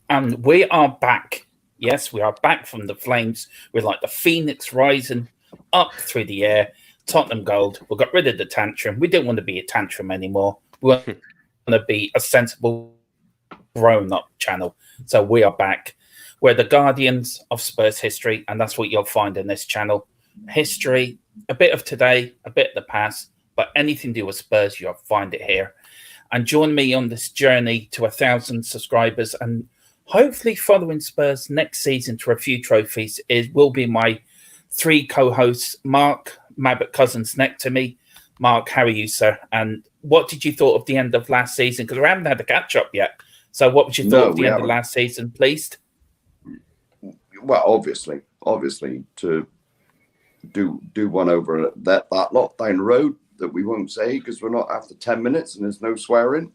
And we are back. Yes, we are back from the flames. We're like the phoenix rising up through the air. Tottenham Gold. We got rid of the tantrum. We didn't want to be a tantrum anymore. We want to be a sensible, grown up channel. So we are back. We're the guardians of Spurs history, and that's what you'll find in this channel. History, a bit of today, a bit of the past, but anything to do with Spurs, you'll find it here. And join me on this journey to 1,000 subscribers and hopefully following Spurs next season to a few trophies is will be my three co-hosts, Mark Mabbott Cousins next to me. Mark, how are you, sir? And what did you thought of the end of last season? Because we haven't had a catch up yet. So what was your thought of the end of last season, please? Well, obviously to do one over that lot down the road that we won't say because we're not after 10 minutes and there's no swearing.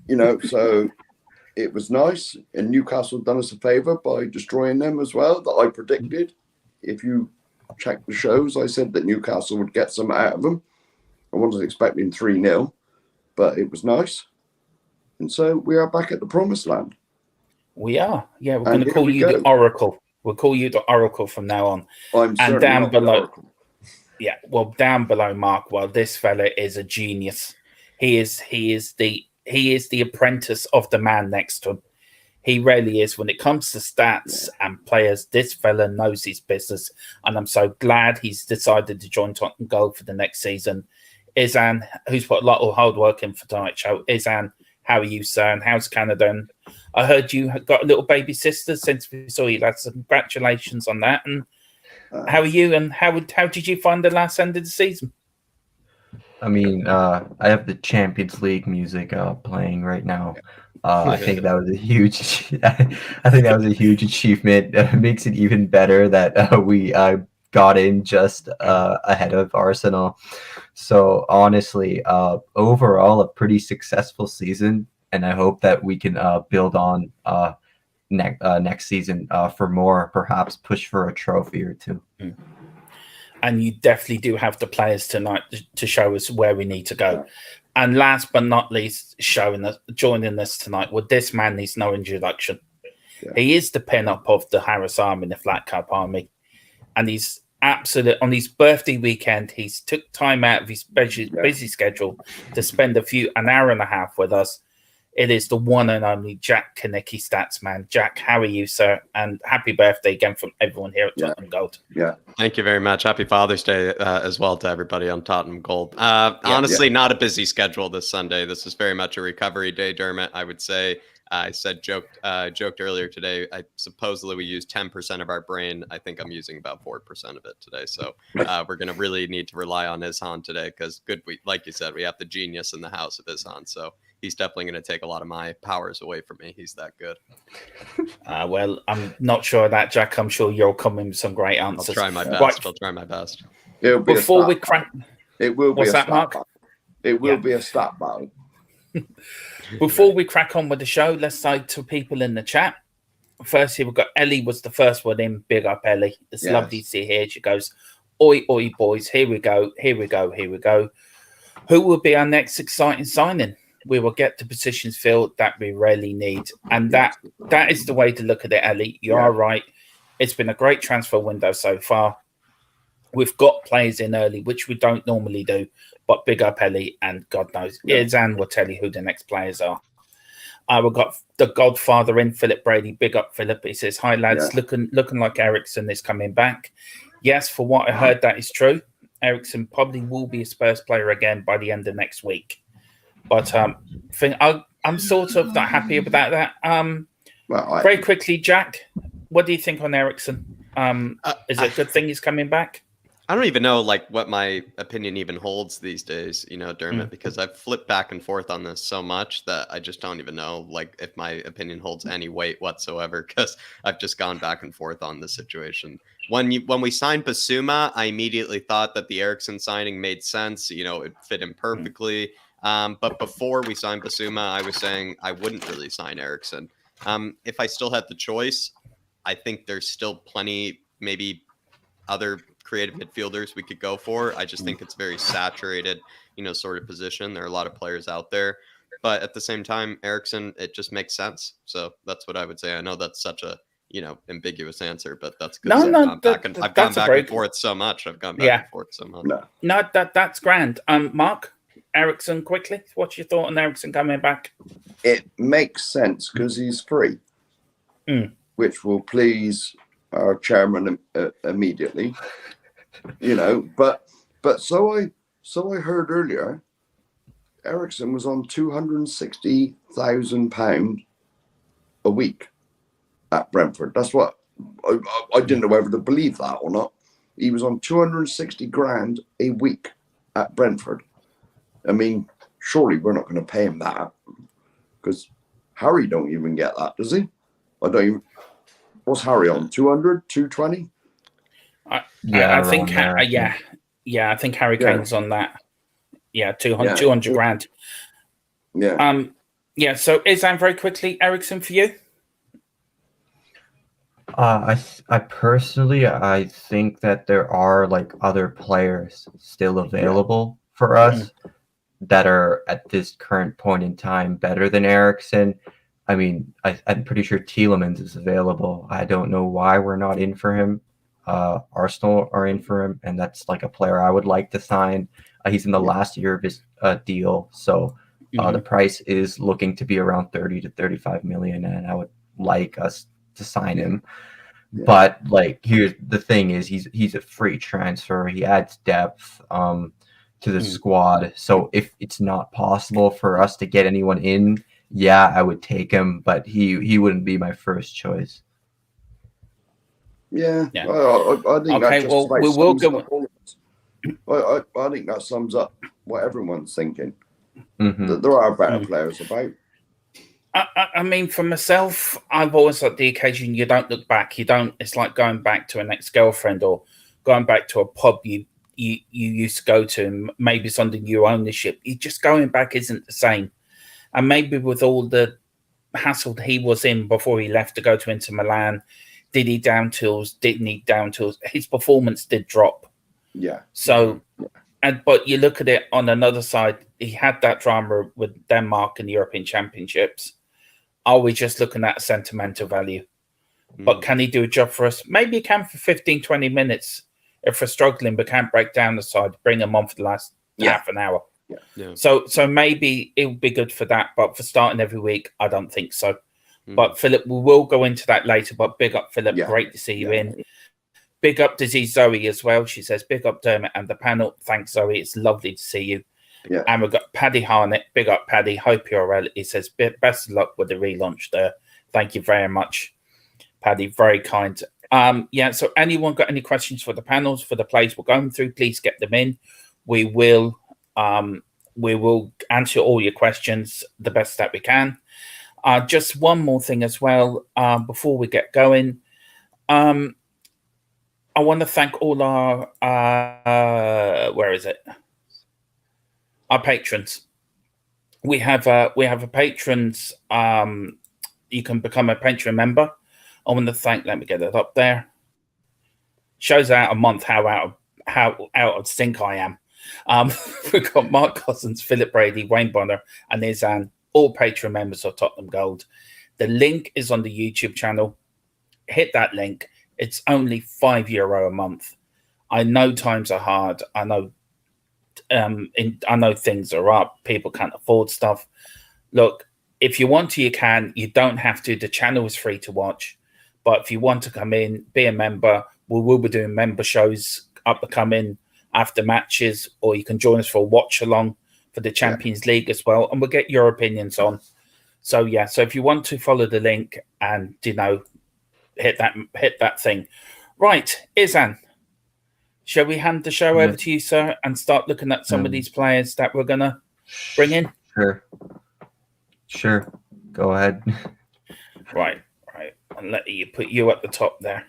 So it was nice. And Newcastle done us a favour by destroying them as well, that I predicted. If you check the shows, I said that Newcastle would get some out of them. I wasn't expecting 3-0, but it was nice. And so we are back at the promised land. We are. Yeah, we're going to call you the Oracle. We'll call you the Oracle from now on. And down below. Yeah, well, down below, Mark. Well, this fella is a genius. He is the apprentice of the man next to him. He really is. When it comes to stats and players, this fella knows his business, and I'm so glad he's decided to join Tottenham Gold for the next season. Izhan, who's put a lot of hard work in for tonight's show. Izhan, how are you, sir? And how's Canada? And I heard you got a little baby sister since we saw you. So congratulations on that. And how are you? And how did you find the last end of the season? I mean, I have the Champions League music playing right now. I think that was a huge. I think that was a huge achievement. It makes it even better that we got in just ahead of Arsenal. So honestly, overall, a pretty successful season, and I hope that we can build on next season for more, perhaps push for a trophy or two. And you definitely do have the players tonight to show us where we need to go. And last but not least, joining us tonight, well, this man needs no introduction. Yeah. He is the pin-up of the Harris Army, the Flat Cap Army. And he's on his birthday weekend, he's took time out of his busy schedule to spend an hour and a half with us. It is the one and only Jack Kineke Stats Man. Jack, how are you, sir? And happy birthday again from everyone here at Tottenham Gold. Yeah. Thank you very much. Happy Father's Day as well to everybody on Tottenham Gold. Honestly, not a busy schedule this Sunday. This is very much a recovery day, Dermot, I would say. I joked earlier today. Supposedly we use 10% of our brain. I think I'm using about 4% of it today. So we're going to really need to rely on Izhan today because like you said, we have the genius in the house of Izhan. So he's definitely going to take a lot of my powers away from me. He's that good. Well, I'm not sure of that, Jack. I'm sure you'll come in with some great answers. I'll try my best. Right. I'll try my best. Before we crack, it will be what's that, Mark? It will be a stat battle. Before we crack on with the show, let's say to people in the chat. Firstly, we've got Ellie was the first one in. Big up, Ellie. It's lovely to see here. She goes, oi, oi, boys. Here we go. Here we go. Here we go. Who will be our next exciting signing? We will get the positions filled that we really need. And that is the way to look at it, Ellie. You are right. It's been a great transfer window so far. We've got players in early, which we don't normally do. But big up, Ellie, and God knows. Izhan will tell you who the next players are. We've got the Godfather in, Philip Brady. Big up, Philip. He says, hi, lads. Looking like Ericsson is coming back. Yes, for what I heard, that is true. Ericsson probably will be a Spurs player again by the end of next week. But I'm sort of not happy about that. Very quickly, Jack, what do you think on Ericsson? Is it a good thing he's coming back? I don't even know what my opinion even holds these days, Dermot, because I've flipped back and forth on this so much that I just don't even know if my opinion holds any weight whatsoever because I've just gone back and forth on this situation. When we signed Basuma, I immediately thought that the Ericsson signing made sense. It fit him perfectly. But before we signed Basuma, I was saying I wouldn't really sign Ericsson. If I still had the choice, I think there's still plenty, maybe other creative midfielders we could go for. I just think it's very saturated, sort of position. There are a lot of players out there. but at the same time, Ericsson, it just makes sense. So that's what I would say. I know that's such a ambiguous answer, but that's because No, I've gone back and forth so much. I've gone back and forth so much. No, that's grand. Mark, Ericsson, quickly. What's your thought on Ericsson coming back? It makes sense because he's free, which will please our chairman immediately. But so I heard earlier, Ericsson was on £260,000 a week at Brentford. That's what I didn't know whether to believe that or not. He was on 260 grand a week at Brentford. I mean, surely we're not going to pay him that, because Harry don't even get that, does he? I don't even. What's Harry on? 200, 220? I think I think Harry Kane's on that. Yeah, 200 grand. Yeah. So Izhan, very quickly, Ericsson for you. I personally, I think that there are like other players still available for us that are at this current point in time better than Ericsson. I mean, I'm pretty sure Tielemans is available. I don't know why we're not in for him. Arsenal are in for him, and that's like a player I would like to sign. He's in the last year of his deal, so the price is looking to be around 30 to 35 million, and I would like us to sign him. But like, here's the thing: is he's a free transfer. He adds depth to the squad. So if it's not possible for us to get anyone in, I would take him, but he wouldn't be my first choice. I think that just we will go. I think that sums up what everyone's thinking. That there are better players about. I mean, for myself, I've always had the occasion you don't look back. You don't. It's like going back to an ex-girlfriend or going back to a pub you used to go to, and maybe it's under new ownership. You just going back isn't the same. And maybe with all the hassle he was in before he left to go to Inter Milan, did he down tools? Didn't he down tools? His performance did drop. Yeah. So, but you look at it on another side, he had that drama with Denmark in the European Championships. Are we just looking at sentimental value? But can he do a job for us? Maybe he can for 15, 20 minutes. If we're struggling but can't break down the side, bring him on for the last half an hour. Yeah. So maybe it would be good for that. But for starting every week, I don't think so. But Philip, we will go into that later. But big up, Philip. Great to see you in. Big up to Zoe as well. She says, big up Dermot and the panel. Thanks, Zoe. It's lovely to see you. Yeah. And we've got Paddy Harnett. Big up, Paddy. Hope you're well. He says, best of luck with the relaunch there. Thank you very much, Paddy. Very kind. So anyone got any questions for the panels, for the plays we're going through, please get them in. We will answer all your questions the best that we can. Just one more thing as well before we get going. I want to thank all our our patrons. We have a patrons. You can become a patron member. I want to thank. Let me get it up there. Shows out a month how out of sync I am. We've got Mark Cousins, Philip Brady, Wayne Bonner, and Izhan, all Patreon members of Tottenham Gold. The link is on the YouTube channel. Hit that link. It's only €5 a month. I know times are hard. I know things are up. People can't afford stuff. Look, if you want to, you can. You don't have to. The channel is free to watch. But if you want to come in, be a member. We will be doing member shows up and coming after matches, or you can join us for a watch along for the Champions League as well, and we'll get your opinions on. So if you want to follow the link and hit that thing. Right, Izhan, shall we hand the show over to you, sir, and start looking at some of these players that we're gonna bring in? Sure. Go ahead. Right. And let you put you at the top there.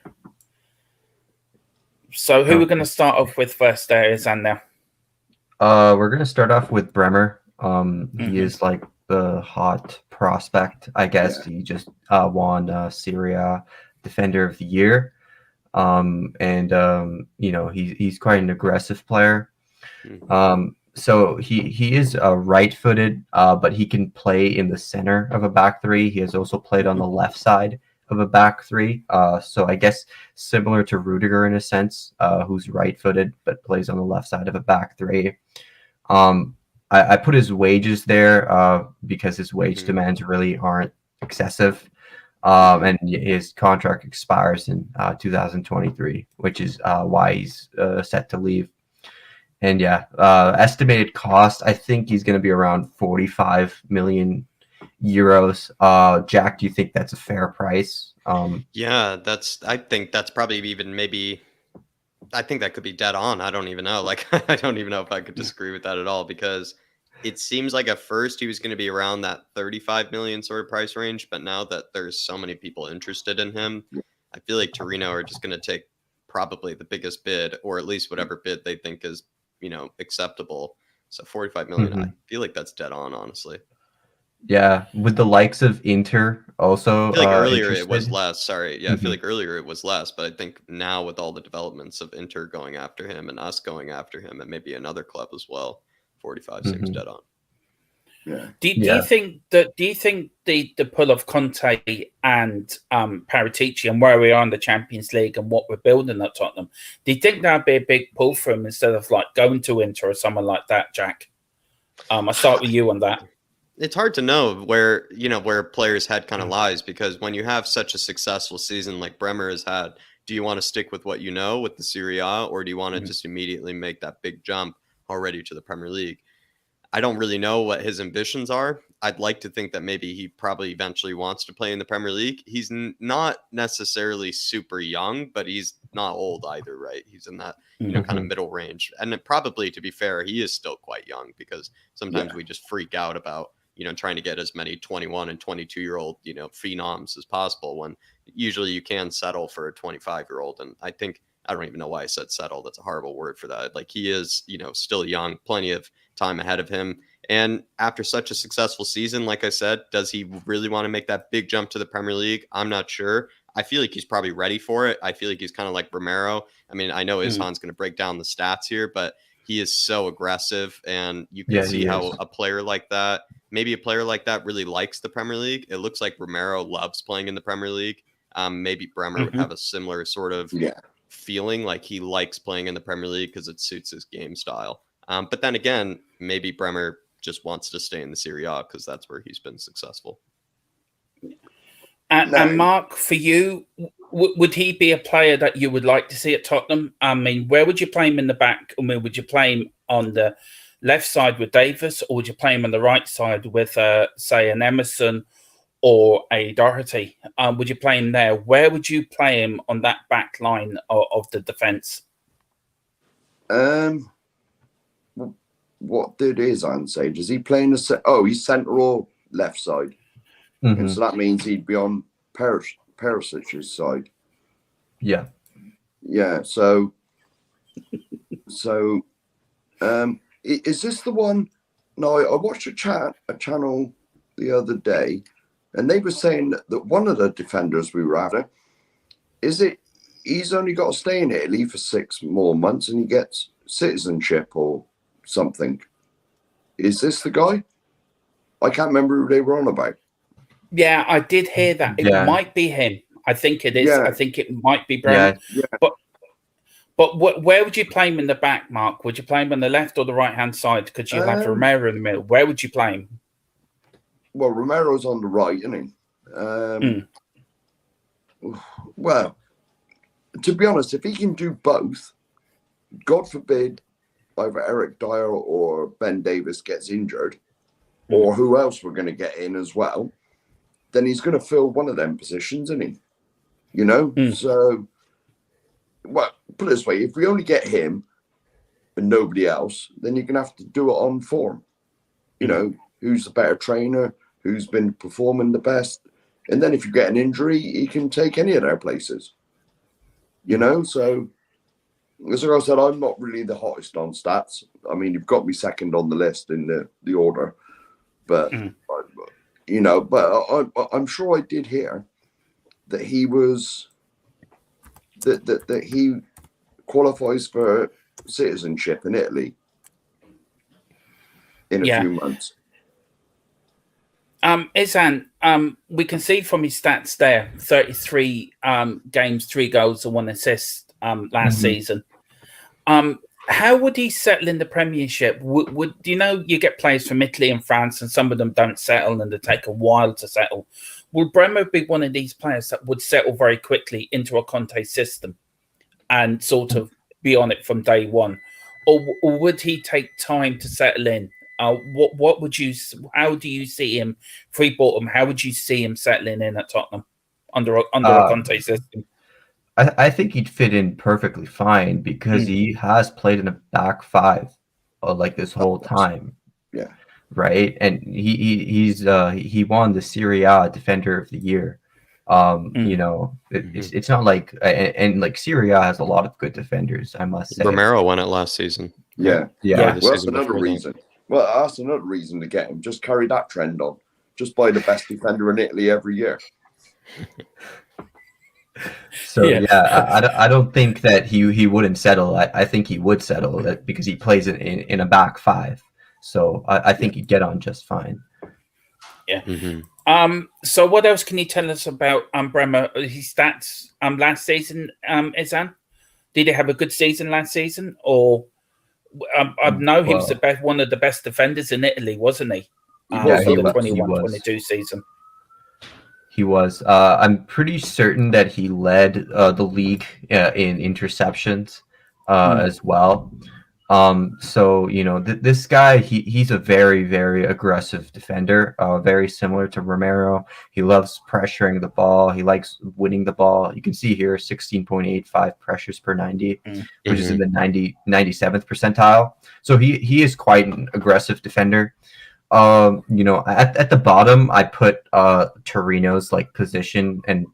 So who we're going to start off with first there, Izhan, now? We're going to start off with Bremer. He is like the hot prospect, I guess. He just won Syria Defender of the Year. He's quite an aggressive player. So he is right-footed, but he can play in the center of a back three. He has also played on the left side of a back three. So I guess similar to Rudiger in a sense, who's right-footed but plays on the left side of a back three. I put his wages there because his wage demands really aren't excessive. And his contract expires in 2023, which is why he's set to leave. And yeah, estimated cost, I think he's going to be around 45 million euros. Jack, do you think that's a fair price? Yeah, I think that's probably even maybe, I think that could be dead on. I don't even know. Like, I don't even know if I could disagree with that at all, because it seems like at first he was going to be around that 35 million sort of price range. But now that there's so many people interested in him, I feel like Torino are just going to take probably the biggest bid, or at least whatever bid they think is, acceptable. So 45 million, I feel like that's dead on, honestly. Yeah, with the likes of Inter also I feel like earlier interested. it was less. Sorry. Yeah, I feel like earlier it was less, but I think now with all the developments of Inter going after him and us going after him and maybe another club as well, 45 seems dead on. Yeah. Do you think the pull of Conte and Paratici and where we are in the Champions League and what we're building at Tottenham, do you think that'd be a big pull for him instead of like going to Inter or someone like that, Jack? I'll start with you on that. It's hard to know where a player's head kind of lies, because when you have such a successful season like Bremer has had, do you want to stick with what you know with the Serie A, or do you want to just immediately make that big jump already to the Premier League? I don't really know what his ambitions are. I'd like to think that maybe he probably eventually wants to play in the Premier League. He's not necessarily super young, but he's not old either, right? He's in that, kind of middle range. And probably, to be fair, he is still quite young, because sometimes we just freak out about, trying to get as many 21 and 22-year-old, phenoms as possible, when usually you can settle for a 25-year-old. And I don't even know why I said settle. That's a horrible word for that. Like, he is, still young, plenty of time ahead of him. And after such a successful season, like I said, does he really want to make that big jump to the Premier League? I'm not sure. I feel like he's probably ready for it. I feel like he's kind of like Romero. I mean, I know Izhan's going to break down the stats here, but he is so aggressive, and you can see how a player like that, maybe a player like that, really likes the Premier League. It looks like Romero loves playing in the Premier League. Maybe Bremer would have a similar sort of feeling, like he likes playing in the Premier League because it suits his game style. But then again, maybe Bremer just wants to stay in the Serie A because that's where he's been successful. And Mark, for you, would he be a player that you would like to see at Tottenham? I mean, where would you play him in the back? I mean, would you play him on the left side with Davis, or would you play him on the right side with, say, an Emerson or a Doherty? Would you play him there? Where would you play him on that back line of the defence? What did Izhan say? Does he play in the he's centre or left side? And so that means he'd be on Perisic's side. Yeah. Yeah. So is this the one? No, I watched a channel the other day, and they were saying that one of the defenders we were after, he's only got to stay in Italy for 6 more months and he gets citizenship or something. Is this the guy? I can't remember who they were on about. Yeah, I did hear that. It might be him. I think it is. Yeah. I think it might be Bremer. Yeah. But where would you play him in the back, Mark? Would you play him on the left or the right-hand side? Because you have Romero in the middle. Where would you play him? Well, Romero's on the right, isn't he? Well, to be honest, if he can do both, God forbid either Eric Dyer or Ben Davis gets injured, or who else we're going to get in as well, then he's going to fill one of them positions, isn't he? So, well, put it this way, if we only get him and nobody else, then you're going to have to do it on form. Who's the better trainer, who's been performing the best. And then if you get an injury, he can take any of their places. So as I said, I'm not really the hottest on stats. I mean, you've got me second on the list in the order. But, I'm sure I did hear that he was, that he qualifies for citizenship in Italy. in a few months. Izhan, we can see from his stats there, 33 games, 3 goals and 1 assist last season. How would he settle in the Premiership? Do you know you get players from Italy and France, and some of them don't settle, and they take a while to settle? Will Bremer be one of these players that would settle very quickly into a Conte system and sort of be on it from day one, or would he take time to settle in? What would you? How do you see him? If we bought him, how would you see him settling in at Tottenham under a Conte system? I think he'd fit in perfectly fine because he has played in a back 5 like this whole time. Yeah. Right. And he won the Serie A Defender of the Year. You know, it's not like and like Serie A has a lot of good defenders, I must say. Romero won it last season. Yeah. Yeah. Well, that's another reason. Well, that's another reason to get him. Just carry that trend on. Just buy the best defender in Italy every year. So I don't think that he wouldn't settle. I think he would settle because he plays in a back 5. So I think he'd get on just fine. Yeah. So what else can you tell us about Bremer? His stats last season, Izhan? Did he have a good season last season? Or I know he was one of the best defenders in Italy, wasn't he? For the 21-22 season. He was. I'm pretty certain that he led the league in interceptions as well. So, you know, this guy, he's a very, very aggressive defender, very similar to Romero. He loves pressuring the ball. He likes winning the ball. You can see here 16.85 pressures per 90, which is in the 97th percentile. So he is quite an aggressive defender. You know, at the bottom, I put Torino's like position and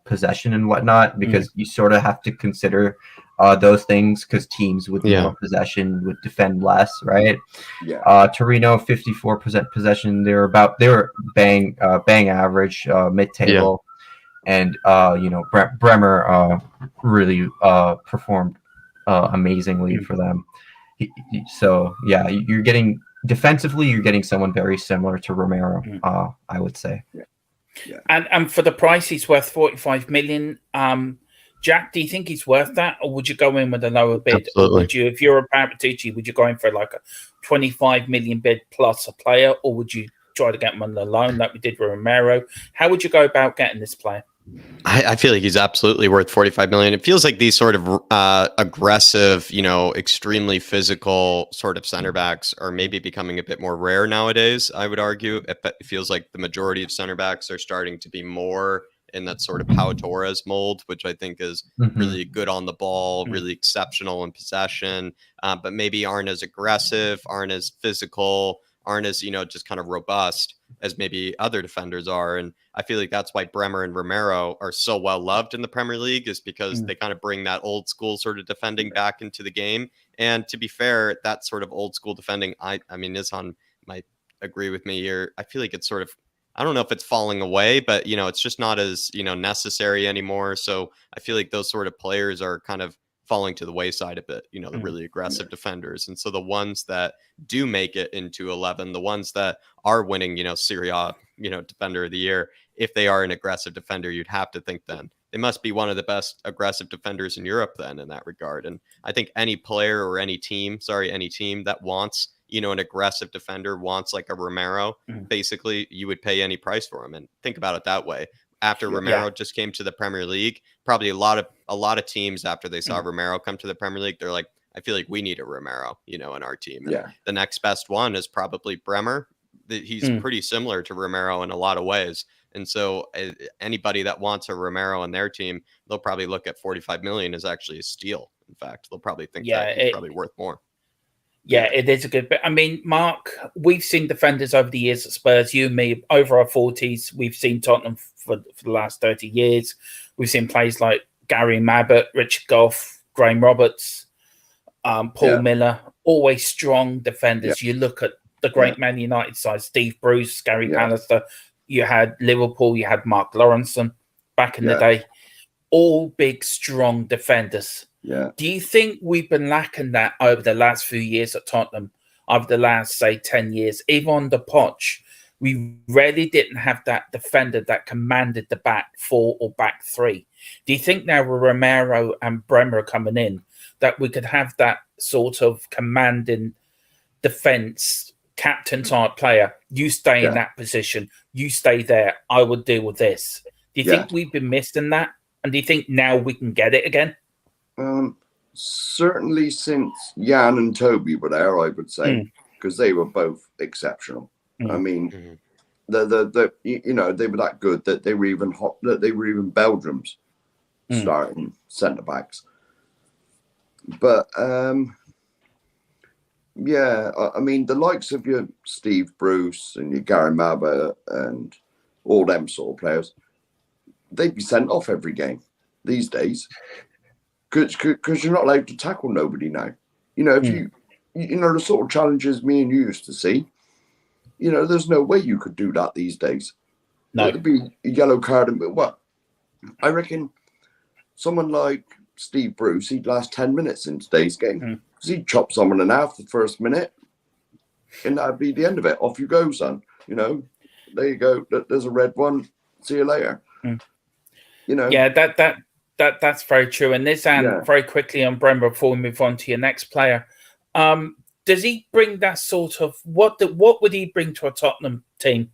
possession and whatnot, because you sort of have to consider those things, because teams with more possession would defend less, right? Yeah. Torino 54% possession. They were bang average, mid-table, and you know, Bremer really performed amazingly for them. So yeah, you're getting. Defensively, you're getting someone very similar to Romero, I would say. Yeah. And for the price, he's worth 45 million. Jack, do you think he's worth that, or would you go in with a lower bid? Absolutely. Or would you, if you're a Paratici, would you go in for like a 25 million bid plus a player, or would you try to get him on the loan like we did with Romero? How would you go about getting this player? I feel like he's absolutely worth 45 million. It feels like these sort of aggressive, you know, extremely physical sort of center backs are maybe becoming a bit more rare nowadays. I would argue it feels like the majority of center backs are starting to be more in that sort of Pau Torres mold, which I think is really good on the ball, really exceptional in possession, but maybe aren't as aggressive, aren't as physical, aren't as, you know, just kind of robust as maybe other defenders are. And I feel like that's why Bremer and Romero are so well loved in the Premier League, is because they kind of bring that old school sort of defending back into the game. And to be fair, that sort of old school defending, I mean, Izhan might agree with me here. I feel like it's sort of, I don't know if it's falling away, but, you know, it's just not as, you know, necessary anymore. So I feel like those sort of players are kind of falling to the wayside a bit, you know, the really aggressive defenders. And so the ones that do make it into 11, the ones that are winning, you know, Serie A, you know, defender of the year, if they are an aggressive defender, you'd have to think then they must be one of the best aggressive defenders in Europe then in that regard. And I think any player or any team that wants, you know, an aggressive defender, wants like a Romero, basically you would pay any price for him. And think about it that way. After Romero just came to the Premier League, probably a lot of teams after they saw Romero come to the Premier League, they're like, I feel like we need a Romero, you know, in our team. And the next best one is probably Bremer. He's pretty similar to Romero in a lot of ways. And so anybody that wants a Romero on their team, they'll probably look at 45 million as actually a steal. In fact, they'll probably think that he's probably worth more. Yeah, it is a good bit. I mean, Mark, we've seen defenders over the years at Spurs, you and me, over our 40s. We've seen Tottenham for the last 30 years. We've seen players like Gary Mabbott, Richard Goff, Graham Roberts, Paul Miller, always strong defenders. You look at the great Man United side, Steve Bruce, Gary Pallister. You had Liverpool, you had Mark Lawrenson back in the day. All big, strong defenders. Yeah. Do you think we've been lacking that over the last few years at Tottenham, over the last, say, 10 years, even on the Poch, we really didn't have that defender that commanded the back four or back three. Do you think now with Romero and Bremer coming in, that we could have that sort of commanding defense, captain type player? You stay in that position, you stay there, I will deal with this. Do you think we've been missing that? And do you think now we can get it again? Certainly since Jan and Toby were there, I would say, because they were both exceptional. I mean, the you know, they were that good that they were even Belgium's starting centre backs. But yeah, I mean, the likes of your Steve Bruce and your Gary Mabba and all them sort of players, they'd be sent off every game these days. Because you're not allowed to tackle nobody now. You know, if you know, the sort of challenges me and you used to see, you know, there's no way you could do that these days. No. There'd be a yellow card. And what? I reckon someone like Steve Bruce, he'd last 10 minutes in today's game. Because he'd chop someone in half the first minute. And that'd be the end of it. Off you go, son. You know, there you go. There's a red one. See you later. You know. Yeah, that's very true. And Izhan, very quickly on Bremer before we move on to your next player. Does he bring that sort of what would he bring to a Tottenham team?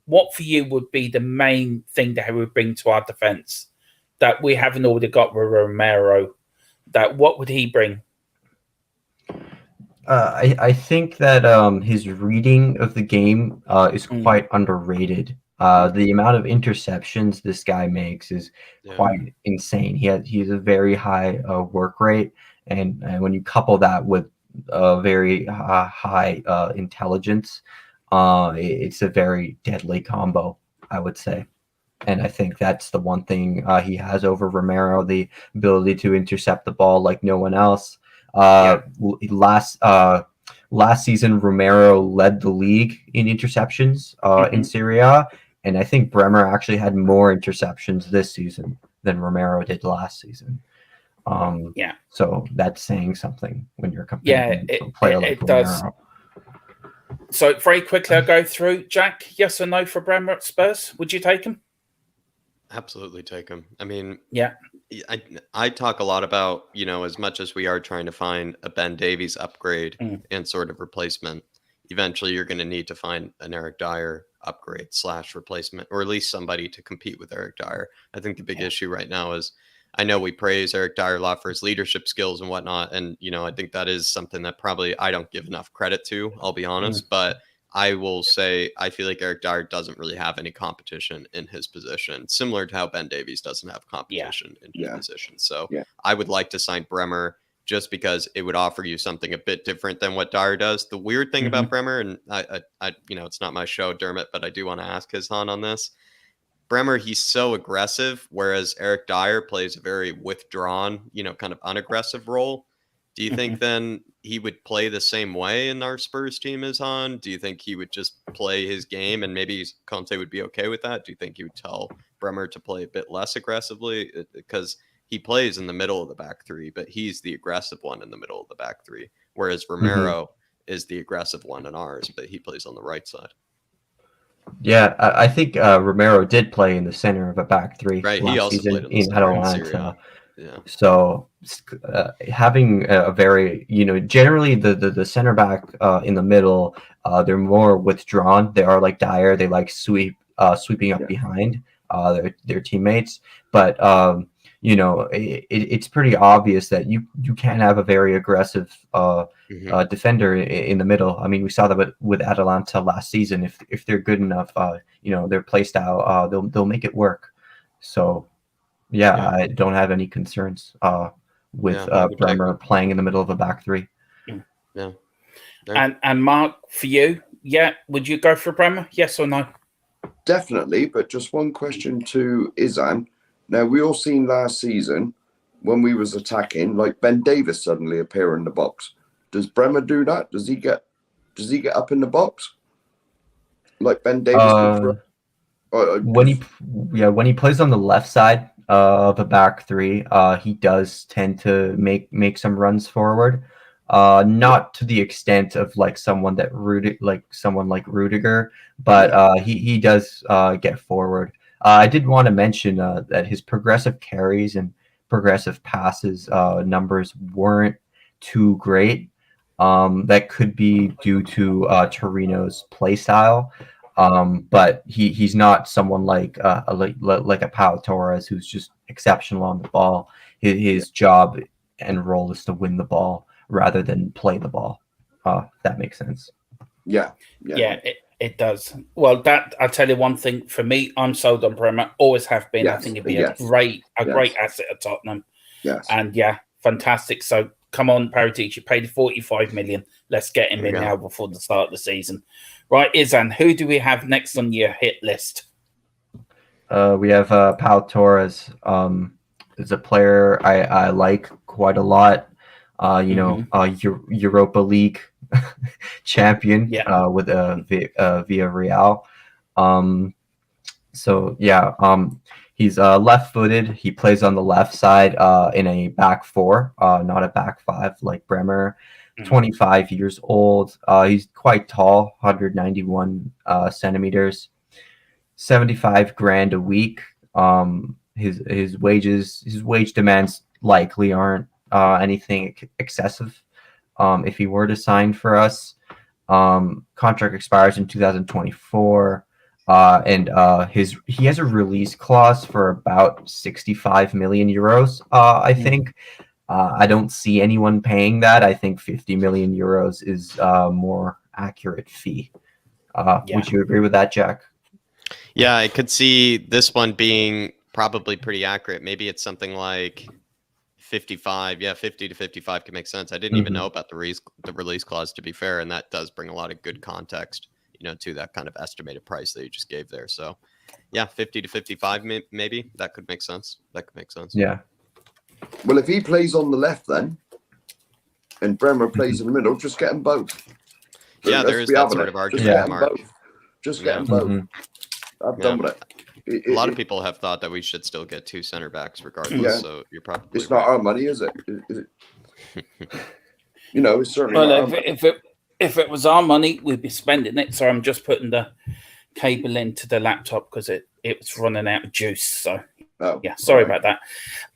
What for you would be the main thing that he would bring to our defence that we haven't already got with Romero? That what would he bring? I think that his reading of the game is quite underrated. The amount of interceptions this guy makes is quite insane. He has a very high work rate, and when you couple that with a very high intelligence, it's a very deadly combo, I would say. And I think that's the one thing he has over Romero, the ability to intercept the ball like no one else. Last season, Romero led the league in interceptions in Serie A. And I think Bremer actually had more interceptions this season than Romero did last season. So that's saying something when you're comparing to a player like Romero. Does. So very quickly, I'll go through. Jack, yes or no for Bremer at Spurs? Would you take him? Absolutely take him. I mean, yeah. I talk a lot about, you know, as much as we are trying to find a Ben Davies upgrade and sort of replacement, eventually you're going to need to find an Eric Dyer upgrade / replacement, or at least somebody to compete with Eric Dyer. I think the big issue right now is, I know we praise Eric Dyer a lot for his leadership skills and whatnot. And, you know, I think that is something that probably I don't give enough credit to, I'll be honest. But I will say, I feel like Eric Dyer doesn't really have any competition in his position, similar to how Ben Davies doesn't have competition in his position. So I would like to sign Bremer just because it would offer you something a bit different than what Dyer does. The weird thing about Bremer, and I, you know, it's not my show, Dermot, but I do want to ask Izhan on this. Bremer, he's so aggressive, whereas Eric Dyer plays a very withdrawn, you know, kind of unaggressive role. Do you think then he would play the same way in our Spurs team as Han? Do you think he would just play his game and maybe Conte would be okay with that? Do you think he would tell Bremer to play a bit less aggressively? Because he plays in the middle of the back three, but he's the aggressive one in the middle of the back three, whereas Romero is the aggressive one in ours, but he plays on the right side. Yeah, I think Romero did play in the center of a back three last season in Atalanta. So having a very, you know, generally the center back in the middle, they're more withdrawn. They are like Dyer. They like sweeping up behind their teammates. But you know, it's pretty obvious that you can't have a very aggressive defender in the middle. I mean, we saw that with Atalanta last season. If they're good enough, you know, their play style, they'll make it work. So yeah, I don't have any concerns with Bremer playing in the middle of a back three. Yeah. And Mark, for you, would you go for Bremer? Yes or no? Definitely, but just one question to Izhan. Now, we all seen last season when we was attacking, like Ben Davies suddenly appear in the box. Does Bremer do that? Does he get up in the box like Ben Davies? When he plays on the left side of the back three, he does tend to make some runs forward. not to the extent of like someone like Rudiger, but he does get forward. I did want to mention that his progressive carries and progressive passes numbers weren't too great. That could be due to Torino's play style. But he's not someone like a Pau Torres who's just exceptional on the ball. His job and role is to win the ball rather than play the ball. That makes sense. Yeah. It does. Well, that I'll tell you one thing. For me, I'm sold on Bremer. Always have been. I think it'd be a great asset at Tottenham. Yes. And fantastic. So come on, Paratici, you paid 45 million. Let's get him in now before the start of the season. Right, Izhan, who do we have next on your hit list? We have Pau Torres. Is a player I like quite a lot. Europa League champion with Villarreal. He's left-footed. He plays on the left side in a back four, not a back five like Bremer. 25 years old. He's quite tall, 191 centimeters, 75 grand a week. His wage demands likely aren't anything excessive. If he were to sign for us, contract expires in 2024, and he has a release clause for about 65 million euros. I think. I don't see anyone paying that. I think 50 million euros is a more accurate fee. Would you agree with that, Jack? Yeah, I could see this one being probably pretty accurate. Maybe it's something like 55. Yeah, 50 to 55 can make sense. I didn't even know about the release clause, to be fair, and that does bring a lot of good context, to that kind of estimated price that you just gave there. So, yeah, 50 to 55, maybe that could make sense. Yeah. Well, if he plays on the left then, and Bremer plays in the middle, just get them both. Yeah, there is that sort of argument, Mark. Just get them both. I'm done with it. A lot of people have thought that we should still get two center backs regardless. Yeah. So you're probably it's not our money, is it? Is it? It's certainly. Well, if it was our money, we'd be spending it. So I'm just putting the cable into the laptop because it was running out of juice. So. Sorry about that.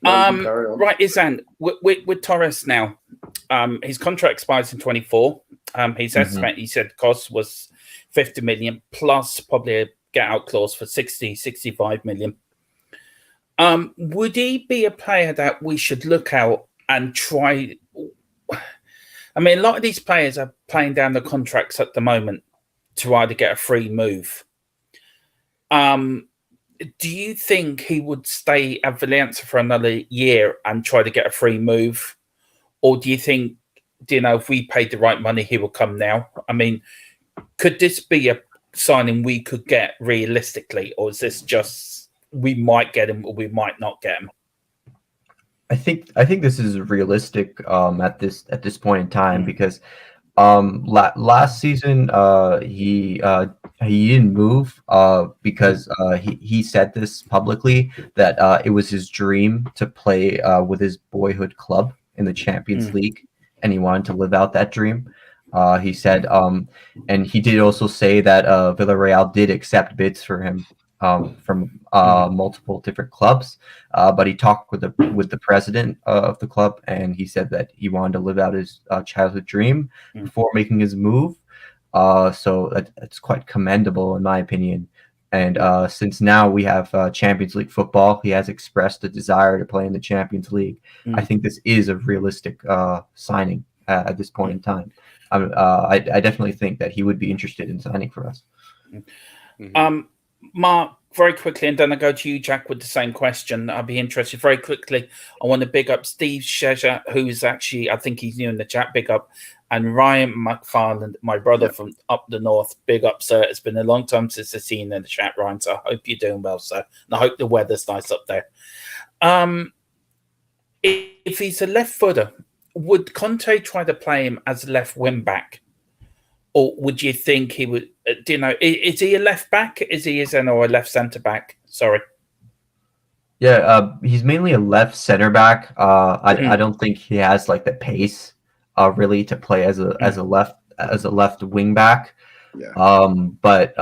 Right, Izhan, with Torres now, his contract expires in 24. His estimate, he said, cost was 50 million plus probably a get out clause for 65 million. Would he be a player that we should look out and try? I mean, a lot of these players are playing down the contracts at the moment to either get a free move. Do you think he would stay at Valencia for another year and try to get a free move? Or do you think, if we paid the right money, he will come now? I mean, could this be a signing we could get realistically? Or is this just we might get him or we might not get him? I think this is realistic at this point in time because last season he didn't move because he said this publicly that it was his dream to play with his boyhood club in the Champions League, and he wanted to live out that dream. He said, and he did also say that Villarreal did accept bids for him from multiple different clubs, but he talked with the president of the club, and he said that he wanted to live out his childhood dream before making his move. So that's quite commendable in my opinion. And since now we have Champions League football, he has expressed a desire to play in the Champions League. I think this is a realistic signing at this point in time. I definitely think that he would be interested in signing for us. Mark, very quickly, and then I go to you, Jack, with the same question. I'll be interested very quickly. I want to big up Steve Sheja, who's actually, I think he's new in the chat, big up. And Ryan McFarland, my brother from up the north, big up, sir. It's been a long time since I've seen you in the chat, Ryan, so I hope you're doing well, sir. And I hope the weather's nice up there. If he's a left footer, would Conte try to play him as a left wing back? Or would you think he would, is he a left back? Is he or a left centre back? Sorry. Yeah, he's mainly a left center back. I don't think he has like the pace really to play as a left wing back. Yeah. But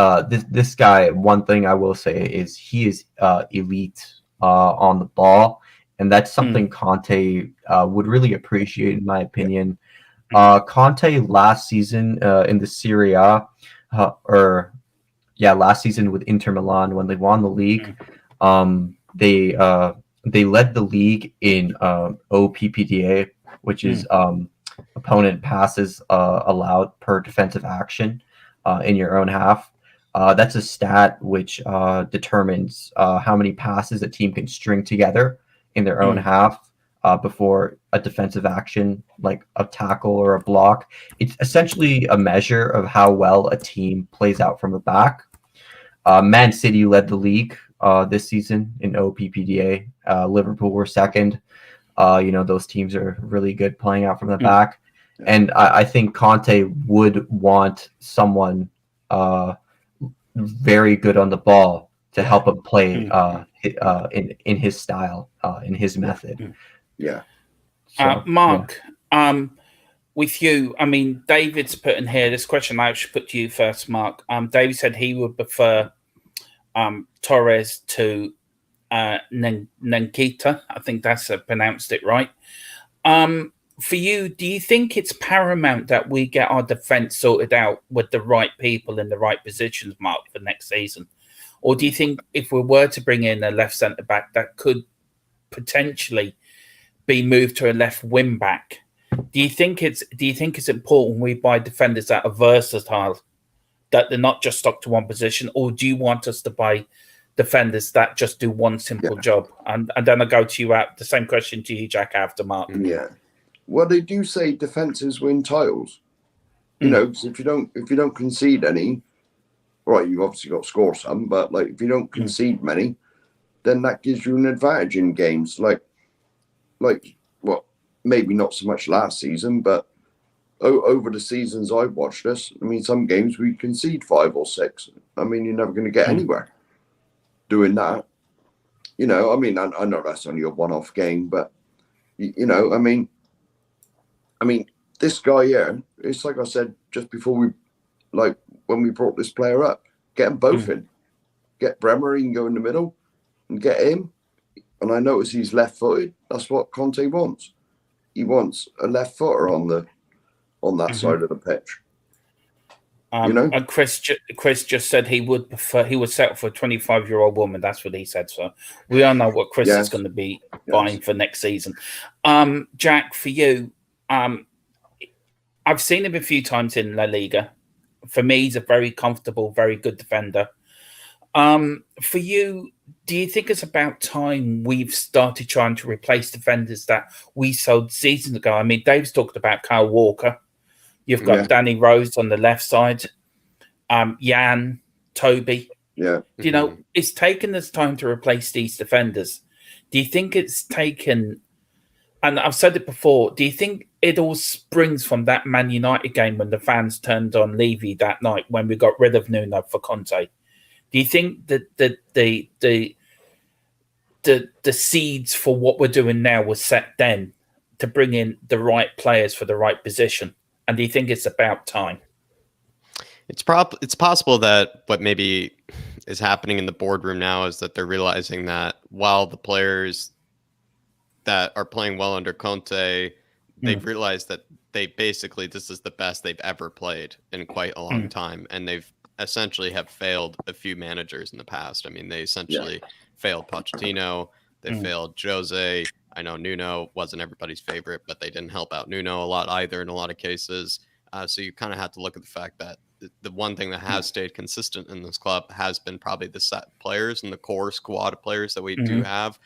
this guy, one thing I will say is he is elite on the ball, and that's something Conte would really appreciate, in my opinion. Conte last season in the Serie A, last season with Inter Milan when they won the league, they led the league in OPPDA, which is opponent passes allowed per defensive action in your own half. That's a stat which determines how many passes a team can string together in their own half before a defensive action, like a tackle or a block. It's essentially a measure of how well a team plays out from the back. Man City led the league this season in OPPDA. Liverpool were second. Those teams are really good playing out from the back. And I think Conte would want someone very good on the ball to help him play in his style, in his method. Yeah. So, Mark, with you, I mean, David's put in here this question. I should put to you first, Mark. David said he would prefer Torres to Nankita. I think that's pronounced it right. For you, do you think it's paramount that we get our defense sorted out with the right people in the right positions, Mark, for next season? Or do you think if we were to bring in a left centre back, that could potentially be moved to a left wing back? Do you think it's important we buy defenders that are versatile, that they're not just stuck to one position, or do you want us to buy defenders that just do one simple job? And then I'll go to you out the same question to you, Jack, after Mark. Yeah. Well, they do say defenses win titles. You know, 'cause if you don't concede any, right, you've obviously got to score some, but like if you don't concede many, then that gives you an advantage in games. Like well, maybe not so much last season, but over the seasons I've watched us, I mean, some games we concede 5 or 6. I mean, you're never going to get anywhere doing that. You know, I mean, I know that's only a one-off game, but you know, I mean, this guy here, it's like I said just before when we brought this player up, get them both in. Get Bremer, he can go in the middle, and get him. And I notice he's left-footed. That's what Conte wants. He wants a left footer on that side of the pitch. And Chris just said he would settle for a 25-year-old woman. That's what he said. So we all know what Chris is going to be buying for next season. Jack, for you, I've seen him a few times in La Liga. For me, he's a very comfortable, very good defender. For you, do you think it's about time we've started trying to replace defenders that we sold seasons ago? I mean, Dave's talked about Kyle Walker. You've got Danny Rose on the left side, Jan, Toby. Yeah. You know, it's taken us time to replace these defenders. Do you think it's taken, and I've said it before, do you think it all springs from that Man United game when the fans turned on Levy that night when we got rid of Nuno for Conte? Do you think that the seeds for what we're doing now was set then to bring in the right players for the right position? And do you think it's about time? It's possible that what maybe is happening in the boardroom now is that they're realizing that while the players that are playing well under Conte, they've realized that this is the best they've ever played in quite a long time. And they've essentially have failed a few managers in the past. I mean, they essentially failed Pochettino. They failed Jose. I know Nuno wasn't everybody's favorite, but they didn't help out Nuno a lot either in a lot of cases. So you kind of have to look at the fact that the one thing that has stayed consistent in this club has been probably the set players and the core squad of players that we do have.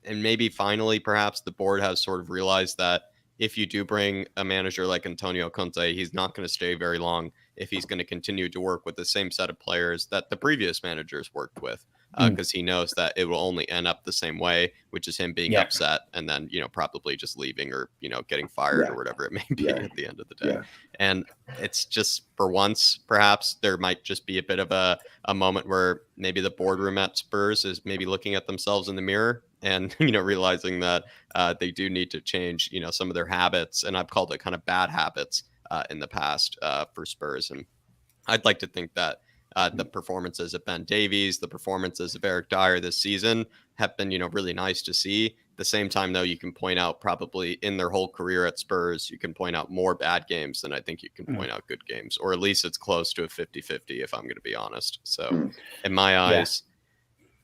And maybe finally, perhaps the board has sort of realized that if you do bring a manager like Antonio Conte, he's not going to stay very long if he's going to continue to work with the same set of players that the previous managers worked with, because he knows that it will only end up the same way, which is him being upset and then, probably just leaving or, getting fired or whatever it may be at the end of the day. And it's just for once, perhaps there might just be a bit of a moment where maybe the boardroom at Spurs is maybe looking at themselves in the mirror and realizing that they do need to change some of their habits, and I've called it kind of bad habits in the past for Spurs. And I'd like to think that the performances of Ben Davies, the performances of Eric Dyer this season have been, really nice to see. At the same time, though, you can point out probably in their whole career at Spurs, you can point out more bad games than I think you can point out good games, or at least it's close to a 50-50 if I'm going to be honest. So in my eyes,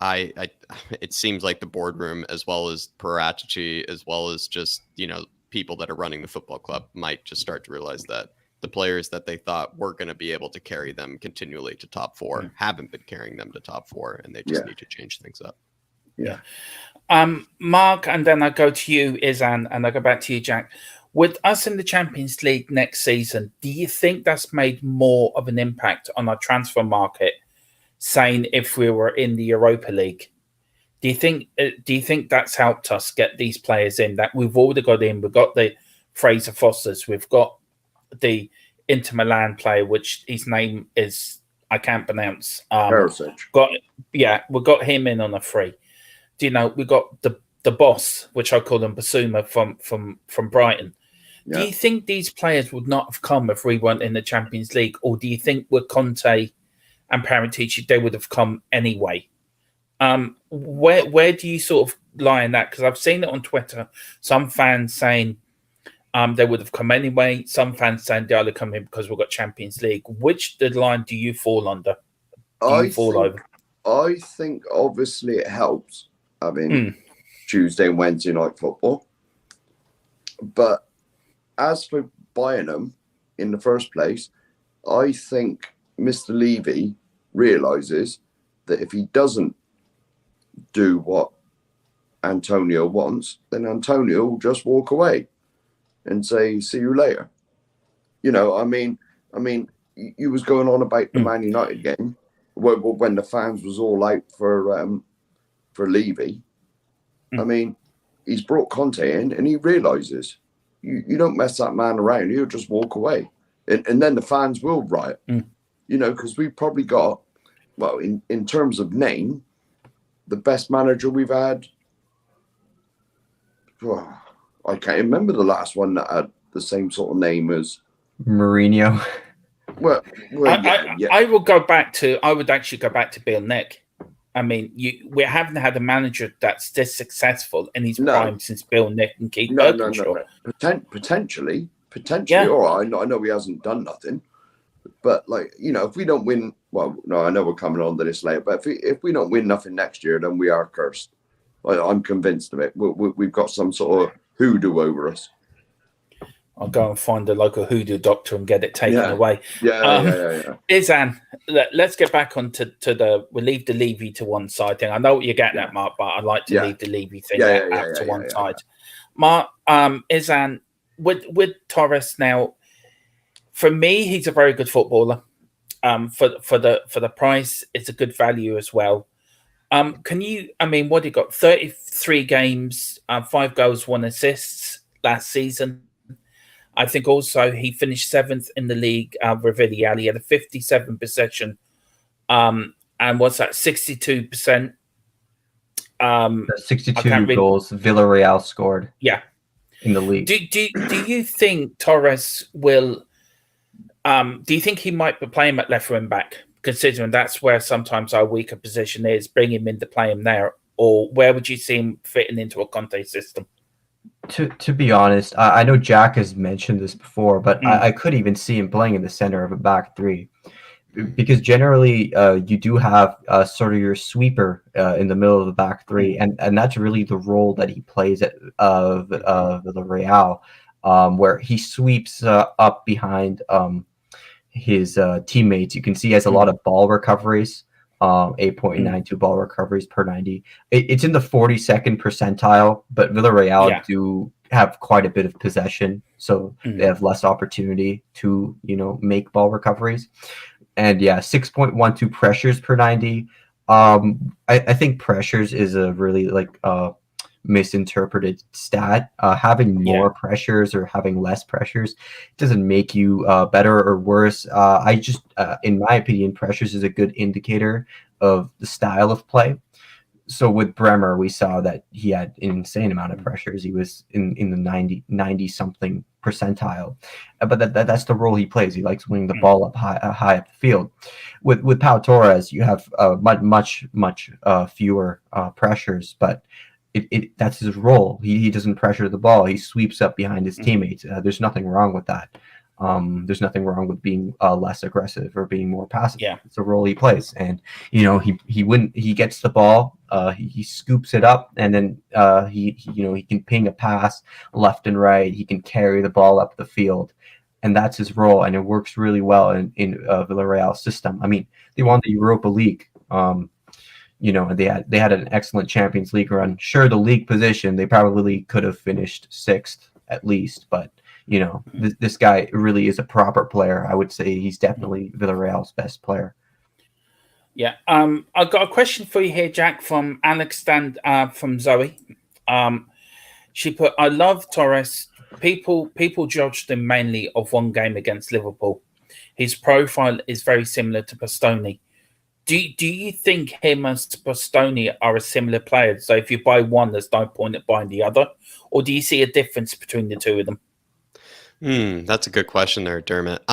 it seems like the boardroom, as well as Paratici, as well as just, people that are running the football club might just start to realize that the players that they thought were going to be able to carry them continually to top four haven't been carrying them to top four, and they just need to change things up. Yeah. Mark, and then I go to you, Izhan, and I go back to you, Jack. With us in the Champions League next season, do you think that's made more of an impact on our transfer market, saying if we were in the Europa League? Do you think that's helped us get these players in that we've already got in? We've got the Fraser Fosters, we've got the Inter Milan player, which his name is I can't pronounce. We got him in on a free. We got the boss, which I call him Basuma from Brighton. Yeah. Do you think these players would not have come if we weren't in the Champions League, or do you think with Conte and Paratici they would have come anyway? Where do you sort of lie in that? Because I've seen it on Twitter. Some fans saying they would have come anyway. Some fans saying they only come in because we've got Champions League. Which line do you fall under? I think obviously it helps having Tuesday and Wednesday night football. But as for buying them in the first place, I think Mr. Levy realises that if he doesn't do what Antonio wants, then Antonio will just walk away and say, see you later. You was going on about the Man United game when the fans was all out for Levy. He's brought Conte in and he realises you don't mess that man around, he'll just walk away. And then the fans will riot. Because we've probably got, well, in terms of name, the best manager we've had. I can't remember the last one that had the same sort of name as Mourinho. I would actually go back to Bill Nick. We haven't had a manager that's this successful in his prime since Bill Nick and Keith Birkinshaw. Potentially. Yeah. I know he hasn't done nothing, but if we don't win, well, no, I know we're coming on to this later, but if we don't win nothing next year, then we are cursed. I'm convinced of it. We've got some sort of hoodoo over us. I'll go and find a local hoodoo doctor and get it taken away. Yeah. Izhan, let's get back onto we'll leave the Levy to one side thing. I know what you're getting at, Mark, but I'd like to leave the Levy thing to one side. Mark, Izhan, with Torres now, for me, he's a very good footballer. For the price, it's a good value as well. What do you got? 33 games, 5 goals, 1 assist last season. I think also he finished 7th in the league with Villarreal. He had a 57 possession. And what's that? 62%. 62 goals Villarreal scored. Yeah. In the league. Do you think Torres will? Do you think he might be playing at left wing back, considering that's where sometimes our weaker position is? Bring him in to play him there, or where would you see him fitting into a Conte system? To be honest, I know Jack has mentioned this before, but I could even see him playing in the center of a back three, because generally you do have sort of your sweeper in the middle of the back three, and that's really the role that he plays at the Real, where he sweeps up behind his teammates. You can see he has a lot of ball recoveries. 8.92 ball recoveries per 90. It's in the 42nd percentile, but Villarreal do have quite a bit of possession, so they have less opportunity to make ball recoveries. And 6.12 pressures per 90. I think pressures is a really misinterpreted stat. Having more pressures or having less pressures doesn't make you better or worse. In my opinion, pressures is a good indicator of the style of play. so with Bremer, we saw that he had an insane amount of pressures. He was in the 90 something percentile, but that's the role he plays. He likes winning the ball up high up the field. With Pau Torres, you have much fewer pressures, but that's his role. He doesn't pressure the ball. He sweeps up behind his teammates. There's nothing wrong with that. There's nothing wrong with being less aggressive or being more passive. Yeah. It's a role he plays, and he gets the ball, he scoops it up, and then he can ping a pass left and right. He can carry the ball up the field, and that's his role, and it works really well in Villarreal's system. I mean, they won the Europa League. They had an excellent Champions League run. Sure, the league position, they probably could have finished 6th at least, but this guy really is a proper player. I would say he's definitely Villarreal's best player. Yeah. I've got a question for you here, Jack, from Alex and from Zoe. She put, I love Torres. People judged him mainly of one game against Liverpool. His profile is very similar to Bastoni. Do you think him and Bastoni are a similar player? So if you buy one, there's no point at buying the other? Or do you see a difference between the two of them? That's a good question there, Dermot.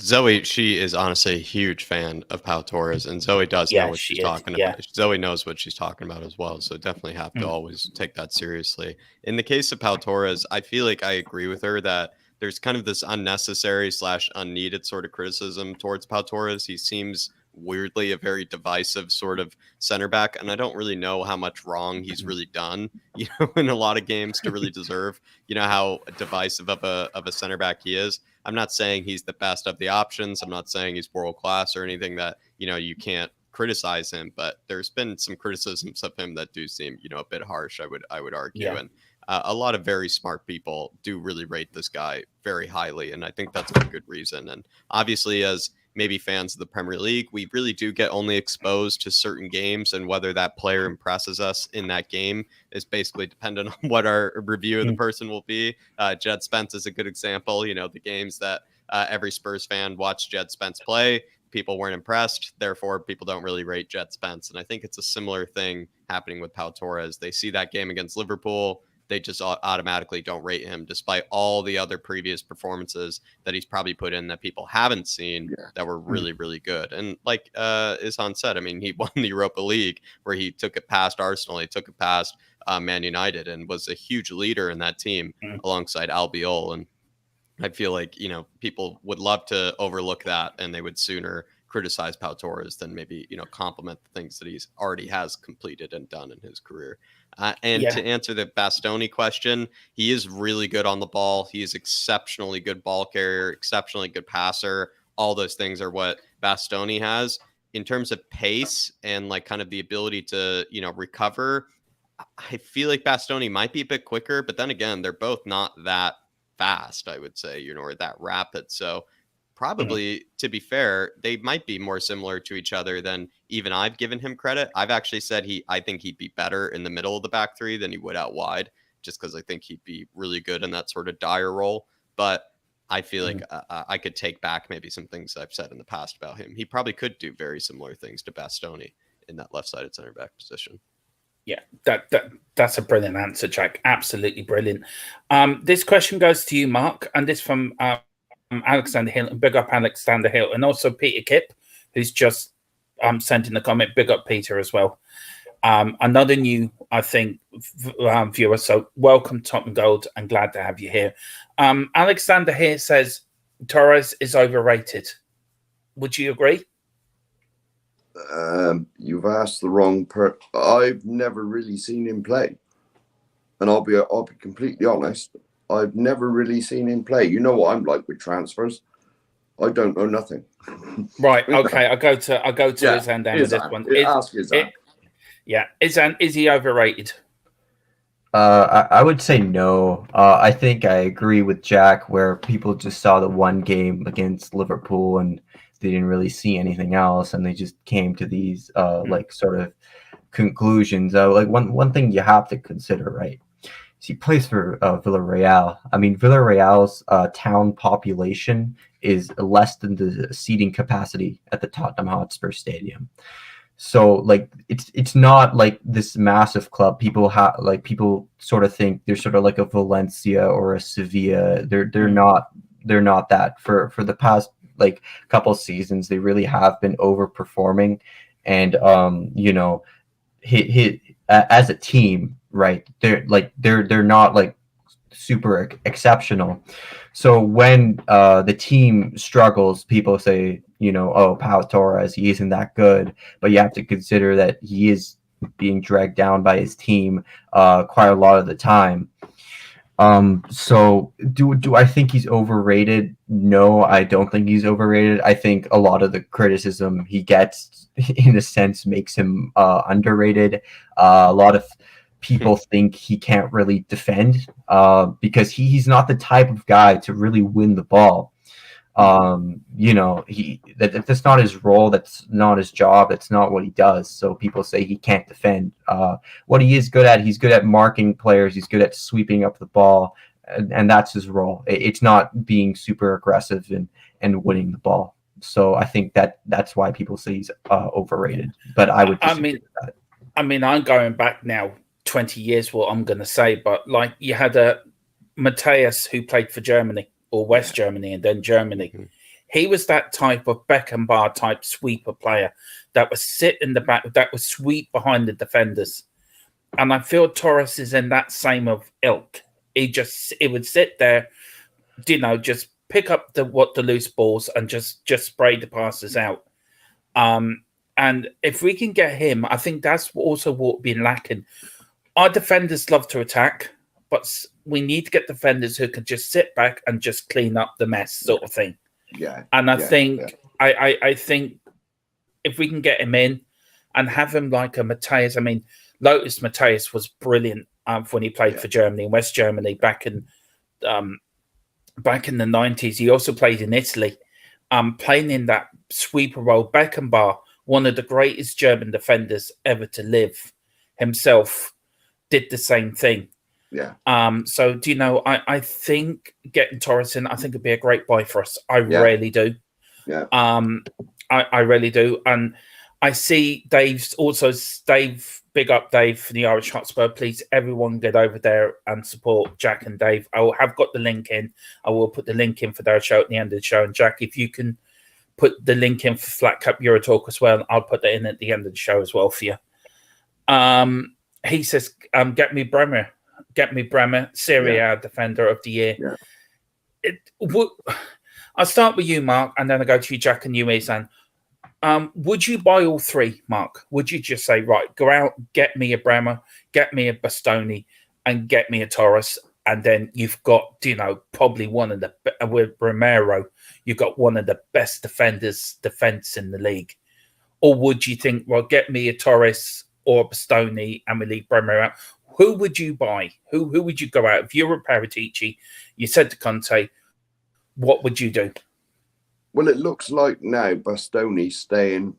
Zoe, she is honestly a huge fan of Pau Torres, and Zoe does know what she's talking about. Zoe knows what she's talking about as well, so definitely have to always take that seriously. In the case of Pau Torres, I feel like I agree with her that there's kind of this unnecessary / unneeded sort of criticism towards Pau Torres. He seems weirdly a very divisive sort of center back, and I don't really know how much wrong he's really done, in a lot of games to really deserve, how divisive of a center back he is. I'm not saying he's the best of the options. I'm not saying he's world class or anything that, you can't criticize him, but there's been some criticisms of him that do seem, a bit harsh, I would argue. Yeah. And a lot of very smart people do really rate this guy very highly, and I think that's for good reason. And obviously, as maybe fans of the Premier League, we really do get only exposed to certain games, and whether that player impresses us in that game is basically dependent on what our review of the person will be. Jed Spence is a good example. The games that every Spurs fan watched Jed Spence play, people weren't impressed. Therefore, people don't really rate Jed Spence. And I think it's a similar thing happening with Pau Torres. They see that game against Liverpool, they just automatically don't rate him, despite all the other previous performances that he's probably put in that people haven't seen that were really, really good. And like Izhan said, I mean, he won the Europa League where he took it past Arsenal, he took it past Man United, and was a huge leader in that team alongside Albiol. And I feel like, people would love to overlook that, and they would sooner criticize Pau Torres than maybe, compliment the things that he's already has completed and done in his career. To answer the Bastoni question, he is really good on the ball. He is exceptionally good ball carrier, exceptionally good passer. All those things are what Bastoni has. In terms of pace and like kind of the ability to, recover, I feel like Bastoni might be a bit quicker, but then again, they're both not that fast, I would say, or that rapid. So probably, to be fair, they might be more similar to each other than even I've given him credit. I've actually said I think he'd be better in the middle of the back three than he would out wide, just because I think he'd be really good in that sort of dire role. But I feel like I could take back maybe some things I've said in the past about him. He probably could do very similar things to Bastoni in that left-sided center back position. Yeah, that's a brilliant answer, Jack. Absolutely brilliant. This question goes to you, Mark, and this from Alexander Hill, and big up Alexander Hill, and also Peter Kipp, who's just sent in the comment. Big up Peter as well. Another new, I think, viewer. So welcome, Top and Gold, and glad to have you here. Alexander here says Torres is overrated. Would you agree? You've asked the wrong person. I've never really seen him play, and I'll be completely honest. I've never really seen him play. You know what I'm like with transfers. I don't know nothing. Right. Okay. I go to Izhan down with this one. Ask Izhan. Izhan, is he overrated? I would say no. I think I agree with Jack, where people just saw the one game against Liverpool and they didn't really see anything else, and they just came to these like sort of conclusions. Like one thing you have to consider, right? He plays for Villarreal. I mean, Villarreal's town population is less than the seating capacity at the Tottenham Hotspur Stadium. So like it's not like this massive club. People sort of think they're sort of like a Valencia or a Sevilla. They're not that. For the past like couple seasons, they really have been overperforming, and as a team, right? They're not like super exceptional. So when the team struggles, people say, oh, Pau Torres, he isn't that good. But you have to consider that he is being dragged down by his team quite a lot of the time. So do I think he's overrated? No, I don't think he's overrated. I think a lot of the criticism he gets, in a sense, makes him underrated. A lot of people think he can't really defend because he's not the type of guy to really win the ball. That's not his role. That's not his job. That's not what he does. So people say he can't defend. What he is good at, he's good at marking players. He's good at sweeping up the ball, and that's his role. It's not being super aggressive and winning the ball. So I think that's why people say he's overrated. But I would disagree with that. I mean, I'm going back now 20 years, what I'm going to say, but like you had a Mateus who played for Germany or West Germany and then Germany. Mm-hmm. He was that type of Beckenbauer type sweeper player that would sit in the back, that would sweep behind the defenders. And I feel Torres is in that same of ilk. It would sit there, just pick up the loose balls and just spray the passes out. And if we can get him, I think that's also what we've been lacking. Our defenders love to attack, but we need to get defenders who can just sit back and just clean up the mess, sort of thing. Yeah. And I think if we can get him in and have him like a Mateus, I mean, Lotus Mateus was brilliant when he played for Germany and West Germany back in the 90s. He also played in Italy, playing in that sweeper role. Beckenbauer, one of the greatest German defenders ever to live, himself did the same thing. Yeah. So I think getting Torres in, I think it'd be a great buy for us. I really do. Yeah. I really do. And I see Dave, big up Dave for the Irish Hotspur. Please, everyone get over there and support Jack and Dave. I have got the link in. I will put the link in for their show at the end of the show. And Jack, if you can put the link in for Flat Cup Euro Talk as well, I'll put that in at the end of the show as well for you. He says, get me Bremer, Serie A Defender of the Year. Yeah. I'll start with you, Mark, and then I'll go to you, Jack, and you, Izhan. Would you buy all three, Mark? Would you just say, right, go out, get me a Bremer, get me a Bastoni, and get me a Torres, and then you've got, probably one of the, with Romero, you've got one of the best defense in the league? Or would you think, well, get me a Torres or a Bastoni and we leave Bremer out? Who would you buy? Who would you go out? If you were Paratici, you said to Conte, what would you do? Well, it looks like now Bastoni staying.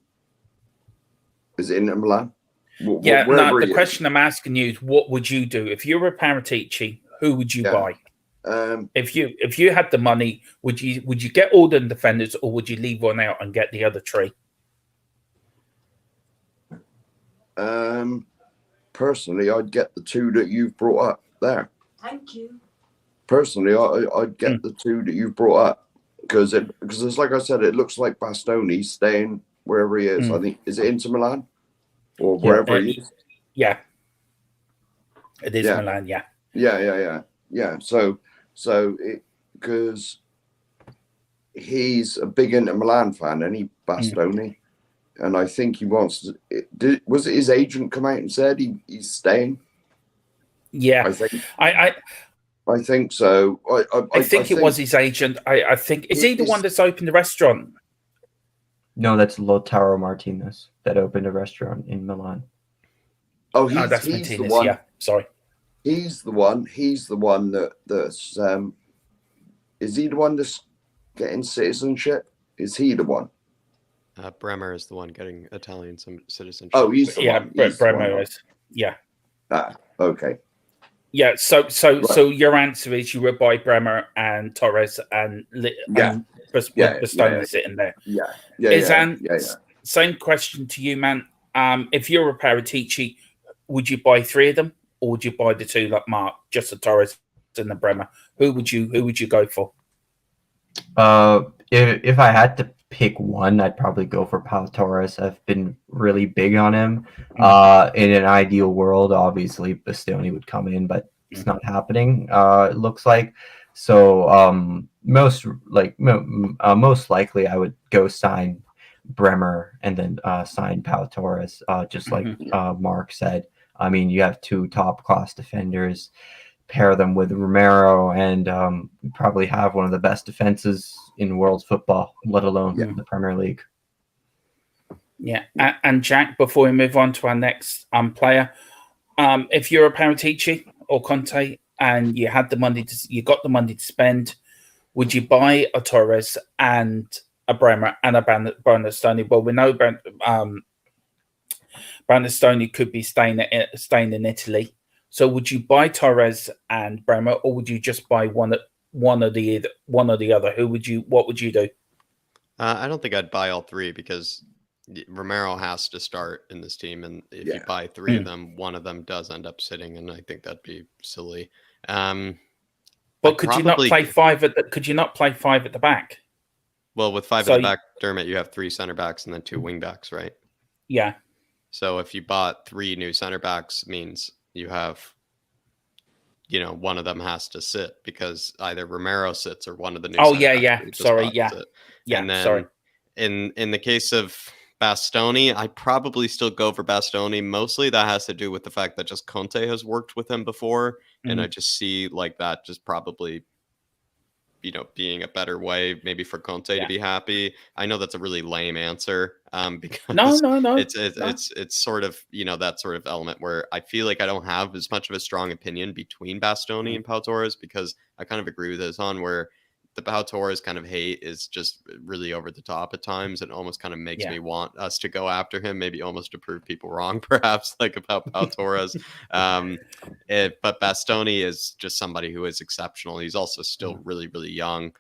Is it in Milan? The question I'm asking you is, what would you do if you were Paratici? Who would you buy? If you had the money, would you get all the defenders, or would you leave one out and get the other three? Personally, I'd get the two that you've brought up there. Thank you. Personally, I'd get the two that you've brought up because it's like I said, it looks like Bastoni staying wherever he is. I think, is it Inter Milan or wherever he is? Yeah, it is Milan. Yeah. So because he's a big Inter Milan fan, and he Bastoni. And I think he wants to. Was it his agent come out and said he's staying? Yeah, I think so. I think it was his agent. I think is he the one that's opened the restaurant? No, that's Lautaro Martinez that opened a restaurant in Milan. Oh, that's he's Martinez. The one. Yeah, sorry. He's the one. He's the one that's. Is he the one that's getting citizenship? Is he the one? Bremer is the one getting Italian citizenship. Oh, he's the one. Bremer is. Yeah. Okay. Yeah. So your answer is you would buy Bremer and Torres and Bastoni sitting there. Yeah. Izhan, same question to you, man. if you're a Paratici, would you buy 3 of them, or would you buy the 2 like Mark, just the Torres and the Bremer? Who would you go for? If I had to pick one, I'd probably go for Pau Torres. I've been really big on him. In an ideal world, obviously Bastoni would come in, but it's not happening. It looks like. So most likely, I would go sign Bremer and then sign Pau Torres, just like Mark said. I mean, you have 2 top class defenders. Pair them with Romero, and probably have one of the best defenses in world football, let alone the Premier League. Yeah, and Jack, before we move on to our next player, if you're a Paratici or Conte and you got the money to spend, would you buy a Torres and a Bremer and a Bernardoni? Well, we know Bernardoni could be staying in Italy. So would you buy Torres and Bremer, or would you just buy one or the other? What would you do? I don't think I'd buy all 3 because Romero has to start in this team, and if you buy 3 of them, one of them does end up sitting, and I think that'd be silly. But could you not play 5 at the back? Well, with 5 at the back, Dermot, you have 3 center backs and then 2 wing backs, right? Yeah. So if you bought 3 new center backs, means you have, one of them has to sit because either Romero sits or one of the new. Oh yeah. Sorry, yeah. And then in the case of Bastoni, I probably still go for Bastoni. Mostly that has to do with the fact that just Conte has worked with him before, and I just see like that just probably, being a better way maybe for Conte to be happy. I know that's a really lame answer, because no. It's sort of, that sort of element where I feel like I don't have as much of a strong opinion between Bastoni and Pau Torres, because I kind of agree with Izhan where the Pau Torres kind of hate is just really over the top at times, and almost kind of makes me want us to go after him, maybe almost to prove people wrong, perhaps, like about Pau Torres. But Bastoni is just somebody who is exceptional. He's also still really, really young,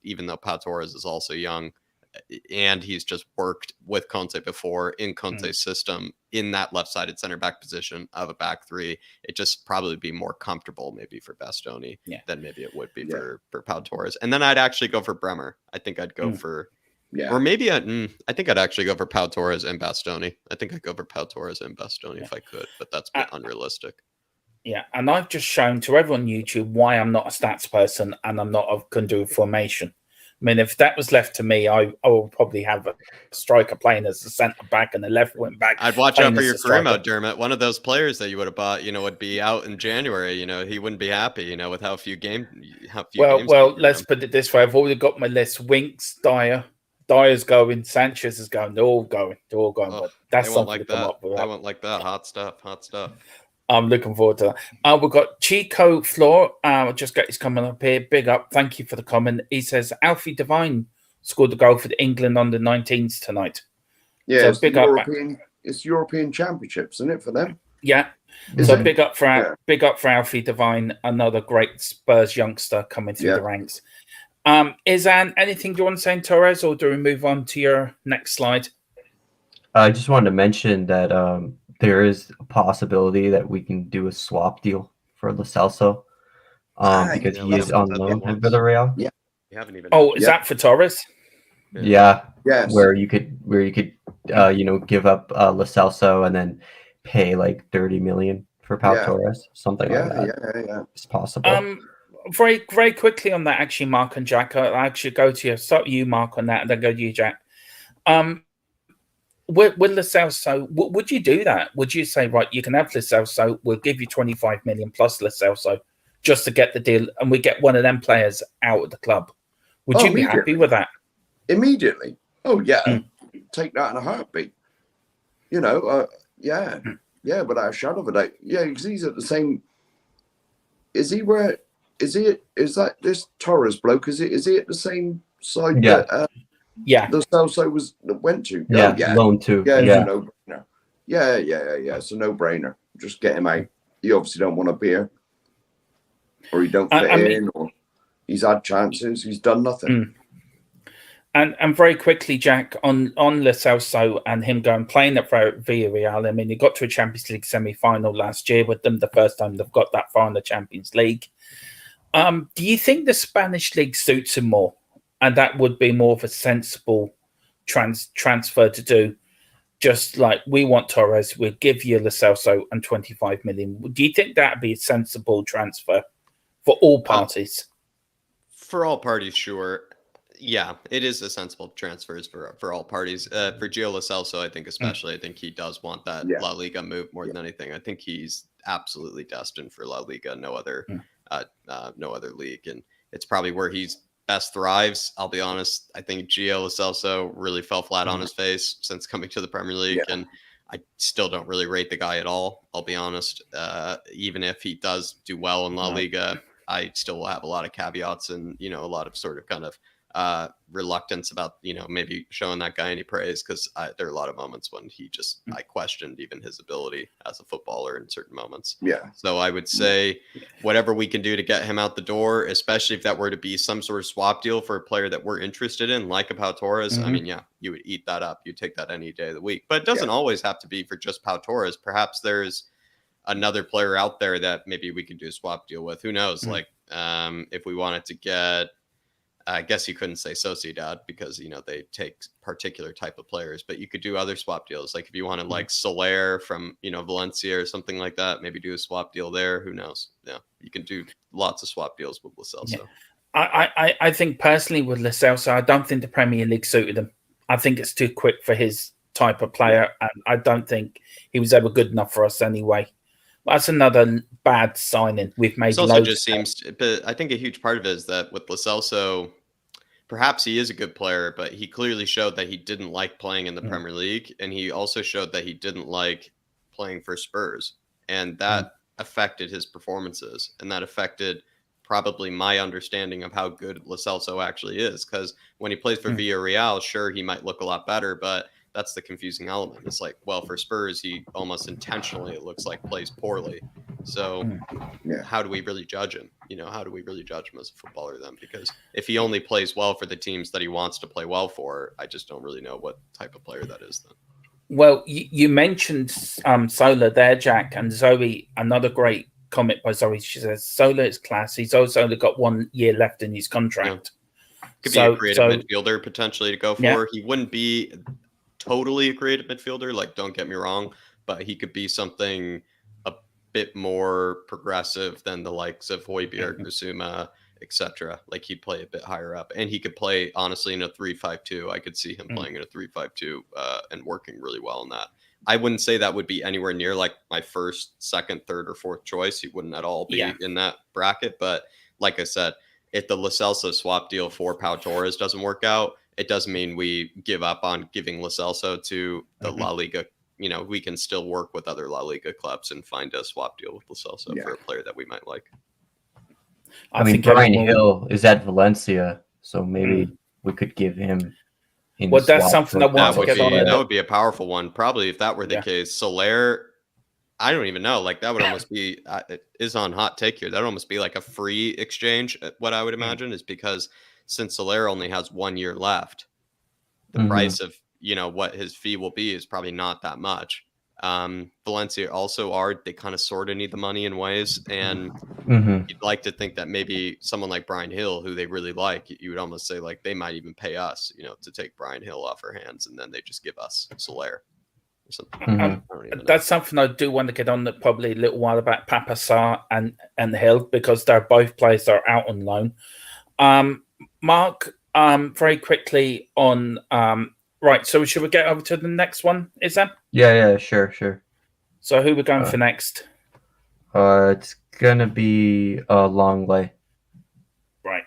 even though Pau Torres is also young. And he's just worked with Conte before in Conte's system in that left-sided center back position of a back 3. It just probably be more comfortable maybe for Bastoni than maybe it would be for Pau Torres. And then I'd actually go for Bremer. I think I'd go for, or maybe I think I'd actually go for Pau Torres and Bastoni. I think I'd go for Pau Torres and Bastoni if I could, but that's unrealistic. Yeah, and I've just shown to everyone on YouTube why I'm not a stats person and I'm not can do formation. I mean, if that was left to me, I would probably have a striker playing as a centre back and a left wing back. I'd watch out for your career mode, Dermot. One of those players that you would have bought, would be out in January. He wouldn't be happy, with how few games. Well, let's put it this way: I've already got my list. Winks, Dyer's going, Sanchez is going. They're all going. But that's something like to come up with. I won't like that. Hot stuff. I'm looking forward to that. We've got Chico Floor. Just got his comment up here. Big up. Thank you for the comment. He says Alfie Devine scored the goal for the England under 19s tonight. Yeah, so big up. It's European Championships, isn't it, for them? Yeah. Big up for Alfie Devine, another great Spurs youngster coming through the ranks. Izhan, anything you want to say in Torres, or do we move on to your next slide? I just wanted to mention that there is a possibility that we can do a swap deal for Lo Celso, because he is on loan at Villarreal. Yeah, you haven't even. Oh, is that for Torres? Yeah. Yes. Where you could give up Lo Celso and then pay like 30 million for Pau Torres, something like that. Yeah. It's possible. Very, very quickly on that, actually, Mark and Jack. I'll actually go to you. Start you, Mark, on that, and then go to you, Jack. With Lo Celso, would you do that? Would you say, right, you can have Lo Celso, we'll give you 25 million plus Lo Celso just to get the deal, and we get one of them players out of the club? Would you be happy with that? Immediately. Oh, yeah. Take that in a heartbeat. Without a shadow of a doubt. Yeah, because he's at the same. Is that this Torres bloke? Is he at the same side that the Celso went to? Loan to. Yeah, it's a no-brainer. Yeah. It's a no-brainer. Just get him out. You obviously don't want a beer, or he don't fit in, or he's had chances. He's done nothing. And very quickly, Jack, on Lo Celso and him going playing at Villarreal. I mean, he got to a Champions League semi-final last year with them, the first time they've got that far in the Champions League. Do you think the Spanish league suits him more, and that would be more of a sensible transfer to do? Just like we want Torres, we'll give you Lo Celso and 25 million. Do you think that'd be a sensible transfer for all parties? For all parties, sure. Yeah, it is a sensible transfers for all parties. For Gio Lo Celso, I think especially, I think he does want that La Liga move more than anything. I think he's absolutely destined for La Liga, no other league, and it's probably where he's best thrives. I'll be honest. I think Gio Lo Celso really fell flat on his face since coming to the Premier League, and I still don't really rate the guy at all. I'll be honest. Even if he does do well in La Liga, I still will have a lot of caveats and a lot of sort of kind of reluctance about maybe showing that guy any praise, because there are a lot of moments when I questioned even his ability as a footballer in certain moments. So I would say whatever we can do to get him out the door, especially if that were to be some sort of swap deal for a player that we're interested in, like a Pau Torres. I mean, you would eat that up. You take that any day of the week, but it doesn't always have to be for just Pau Torres. Perhaps there's another player out there that maybe we can do a swap deal with. Who knows? Like if we wanted to get, I guess you couldn't say Sociedad because, they take particular type of players, but you could do other swap deals. Like if you wanted like Soler from, Valencia or something like that, maybe do a swap deal there. Who knows? Yeah. You can do lots of swap deals with Lo Celso. I think personally with Lo Celso, I don't think the Premier League suited him. I think it's too quick for his type of player. And I don't think he was ever good enough for us anyway. That's another bad signing we've made. It also just seems, but I think a huge part of it is that with Lo Celso, perhaps he is a good player, but he clearly showed that he didn't like playing in the Premier League, and he also showed that he didn't like playing for Spurs, and that affected his performances, and that affected probably my understanding of how good Lo Celso actually is. Because when he plays for Villarreal, sure, he might look a lot better, but that's the confusing element. It's like, well, for Spurs, he almost intentionally, it looks like, plays poorly. So how do we really judge him? How do we really judge him as a footballer then? Because if he only plays well for the teams that he wants to play well for, I just don't really know what type of player that is then. Well, you mentioned Soler there, Jack, and Zoe, another great comment by Zoe. She says, Soler is class. He's also only got 1 year left in his contract. Could be a creative midfielder potentially to go for. Yeah. He wouldn't be totally a creative midfielder, like, don't get me wrong, but he could be something a bit more progressive than the likes of Højbjerg, Bissouma, etc. Like, he'd play a bit higher up, and he could play honestly in a 3-5-2. I could see him playing in a 3-5-2 and working really well in that. I wouldn't say that would be anywhere near like my first, second, third, or fourth choice. He wouldn't at all be in that bracket. But like I said, if the Lo Celso swap deal for Pau Torres doesn't work out, it doesn't mean we give up on giving Lo Celso to the La Liga. We can still work with other La Liga clubs and find a swap deal with Lo Celso for a player that we might like. I mean, Brian Hill is at Valencia, so maybe we could give him. Well, that's something I want to get on. That would be a powerful one. Probably if that were the case. Soler, I don't even know. Like, that would almost be, Izhan hot take here. That would almost be like a free exchange. What I would imagine is because since Soler only has 1 year left, the price of, what his fee will be is probably not that much. Valencia also they kind of sort of need the money in ways. And you'd like to think that maybe someone like Brian Hill, who they really like, you would almost say like they might even pay us, to take Brian Hill off our hands, and then they just give us Soler. That's something I do want to get on that probably a little while about Papa Sarr and Hill, because they're both players that are out on loan. Mark, very quickly on right, so should we get over to the next one? Is that? Yeah, sure. So who we're going for next? It's gonna be Longley. Right.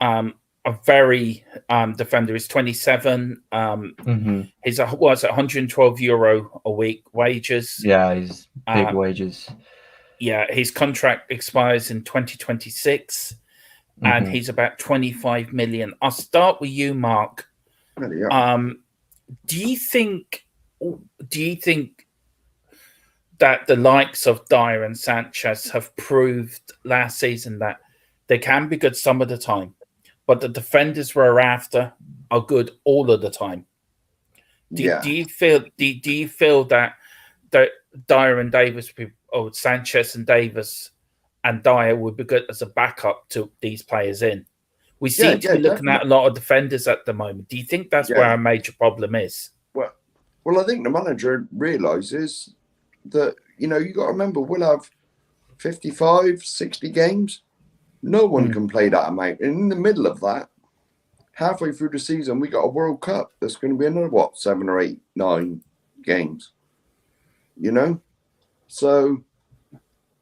A very defender. He's 27. He's €112 a week wages. Yeah, he's big wages. Yeah, his contract expires in 2026, and he's about 25 million. I'll start with you, Mark. Do you think that the likes of Dyer and Sanchez have proved last season that they can be good some of the time, but the defenders we're after are good all of the time. Do you feel that Dyer and Davis, or Sanchez and Davis and Dyer would be good as a backup to these players in? We seem to be looking at a lot of defenders at the moment. Do you think that's where our major problem is? Well, I think the manager realises that, you got to remember, we'll have 55, 60 games. No one can play that amount. And in the middle of that, halfway through the season, we got a World Cup. That's going to be another, 7 or 8, 9 games. So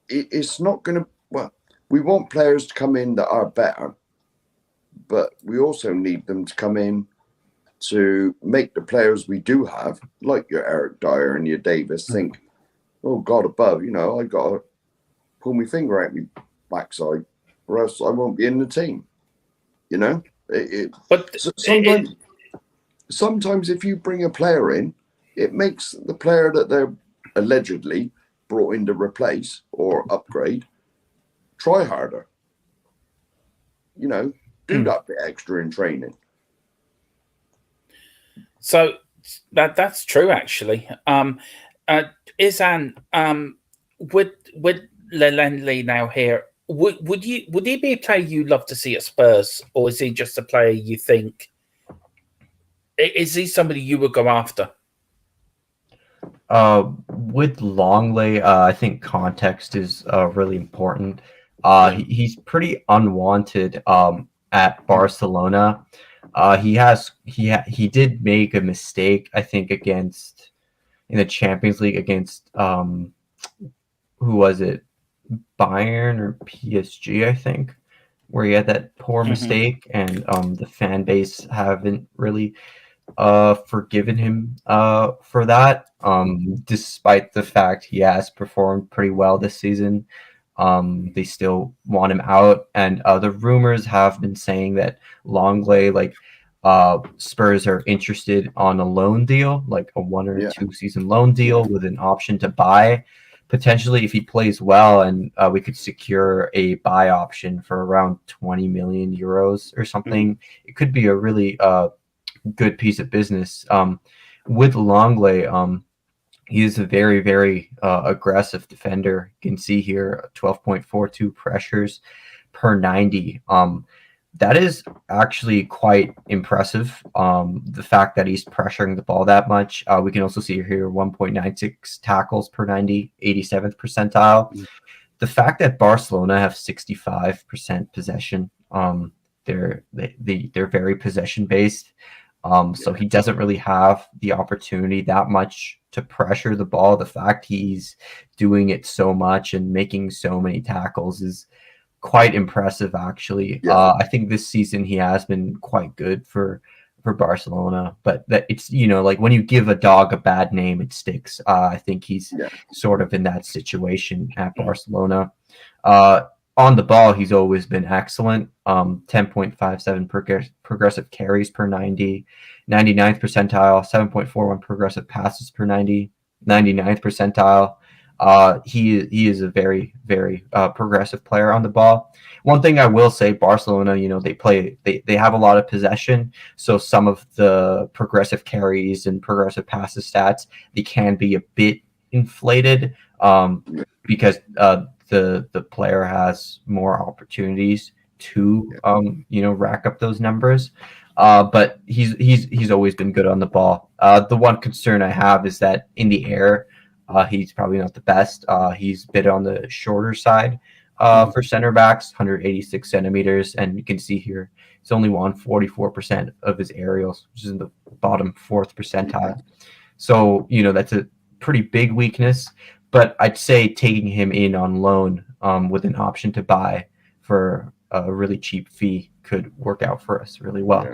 it's not going to, we want players to come in that are better, but we also need them to come in to make the players we do have, like your Eric Dyer and your Davis, think, oh, God above, I got to pull my finger out my backside or else I won't be in the team, But sometimes if you bring a player in, it makes the player that they're allegedly brought in to replace or upgrade try harder. Do that bit extra in training. So that's true, actually. Izhan, with Lelandley now here, would he be a player you love to see at Spurs, or is he just a player you think? Is he somebody you would go after? With Longley, I think context is really important. He's pretty unwanted at Barcelona. He did make a mistake, I think, in the Champions League against who was it? Bayern or PSG, I think, where he had that poor mistake, and the fan base haven't really forgiven him for that, despite the fact he has performed pretty well this season. They still want him out, and the rumors have been saying that Longley, Spurs are interested on a loan deal, like a 1 or 2 season loan deal with an option to buy. Potentially, if he plays well, and we could secure a buy option for around 20 million euros or something, it could be a really good piece of business. With Longley, he is a very, very aggressive defender. You can see here 12.42 pressures per 90. That is actually quite impressive. The fact that he's pressuring the ball that much. We can also see here 1.96 tackles per 90, 87th percentile. The fact that Barcelona have 65% possession. They're very possession based. So he doesn't really have the opportunity that much to pressure the ball. The fact he's doing it so much and making so many tackles is quite impressive, actually. I think this season he has been quite good for Barcelona, but that it's, like when you give a dog a bad name, it sticks. I think he's sort of in that situation at Barcelona. On the ball, he's always been excellent. 10.57 progressive carries per 90, 99th percentile, 7.41 progressive passes per 90, 99th percentile. He is a very, very progressive player on the ball. One thing I will say, Barcelona, they have a lot of possession, so some of the progressive carries and progressive passes stats, they can be a bit inflated because the player has more opportunities to rack up those numbers. But he's always been good on the ball. The one concern I have is that in the air, he's probably not the best. He's a bit on the shorter side for center backs, 186 centimeters, and you can see here he's only won 44% of his aerials, which is in the bottom 4th percentile. So that's a pretty big weakness. But I'd say taking him in on loan with an option to buy for a really cheap fee could work out for us really well.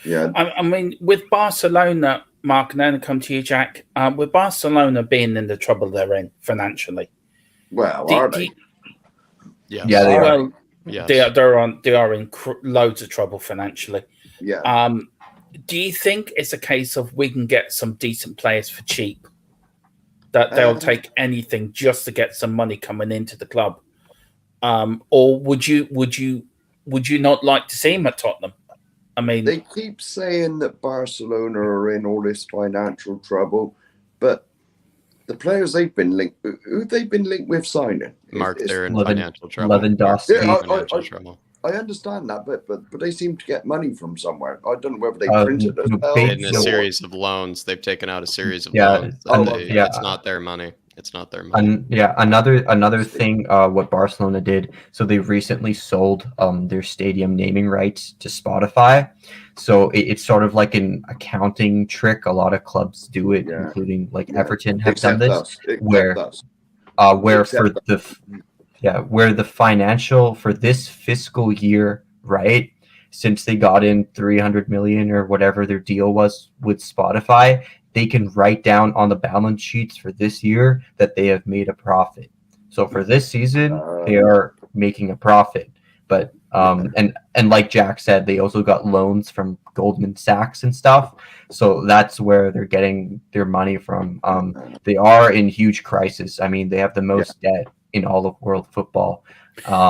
Yeah. I mean, with Barcelona, Mark, and then come to you, Jack. With Barcelona being in the trouble they're in financially, are they? Yes. Yeah, they are. Well, Yes. they are in loads of trouble financially. Yeah. Do you think it's a case of we can get some decent players for cheap? That they'll take anything just to get some money coming into the club, or would you would you not like to see him at Tottenham? I mean, they keep saying that Barcelona are in all this financial trouble, but the players they've been linked, who they've been linked with signing, Mark, they're in financial trouble. Lewandowski. I understand that, but they seem to get money from somewhere. I don't know whether they printed it. In a series of loans, they've taken out a series of loans. It's not their money. It's not their money. Another thing, what Barcelona did. So they recently sold their stadium naming rights to Spotify. So it's sort of like an accounting trick. A lot of clubs do it, including like Everton have done this, where the financial for this fiscal year, right? Since they got in 300 million or whatever their deal was with Spotify, they can write down on the balance sheets for this year that they have made a profit. So for this season, they are making a profit. But and like Jack said, they also got loans from Goldman Sachs and stuff. So that's where they're getting their money from. They are in huge crisis. I mean, they have the most debt in all of world football.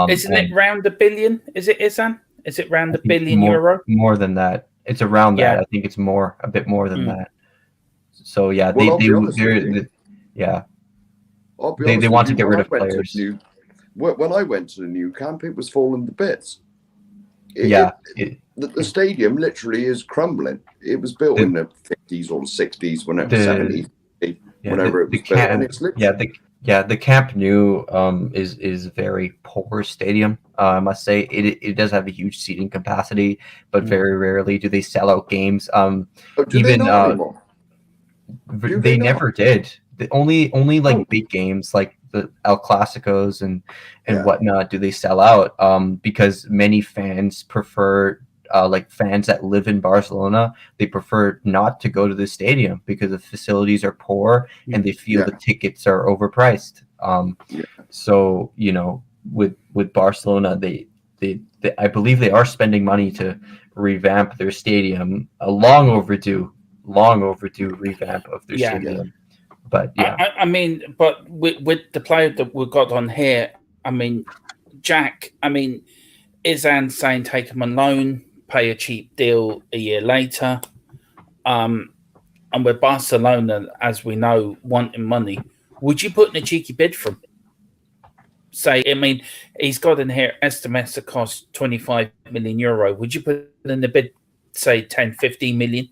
Isn't it round $1 billion? Is it, Izhan? Is it round €1 billion? More than that. It's around that. I think it's a bit more than that. So yeah, they want to get rid of players. When I went to the new camp, it was falling to bits. The stadium literally is crumbling. It was built in the 50s or the 60s, whenever the 70s, whenever it was built. And it's literally, the Camp Nou is very poor stadium. I must say it does have a huge seating capacity, but very rarely do they sell out games. They never did. Only like big games like the El Clasicos and whatnot do they sell out. Because many fans prefer. Like fans that live in Barcelona, they prefer not to go to the stadium because the facilities are poor and they feel the tickets are overpriced. So with Barcelona, they I believe they are spending money to revamp their stadium. A long overdue revamp of their stadium. But I mean, but with the player that we've got on here, I mean, Jack, I mean, Izhan saying take him on loan, pay a cheap deal a year later. And with Barcelona, as we know, wanting money, would you put in a cheeky bid for him? Say, I mean, he's got in here estimates that cost €25 million. Would you put in the bid, say 10, 15 million?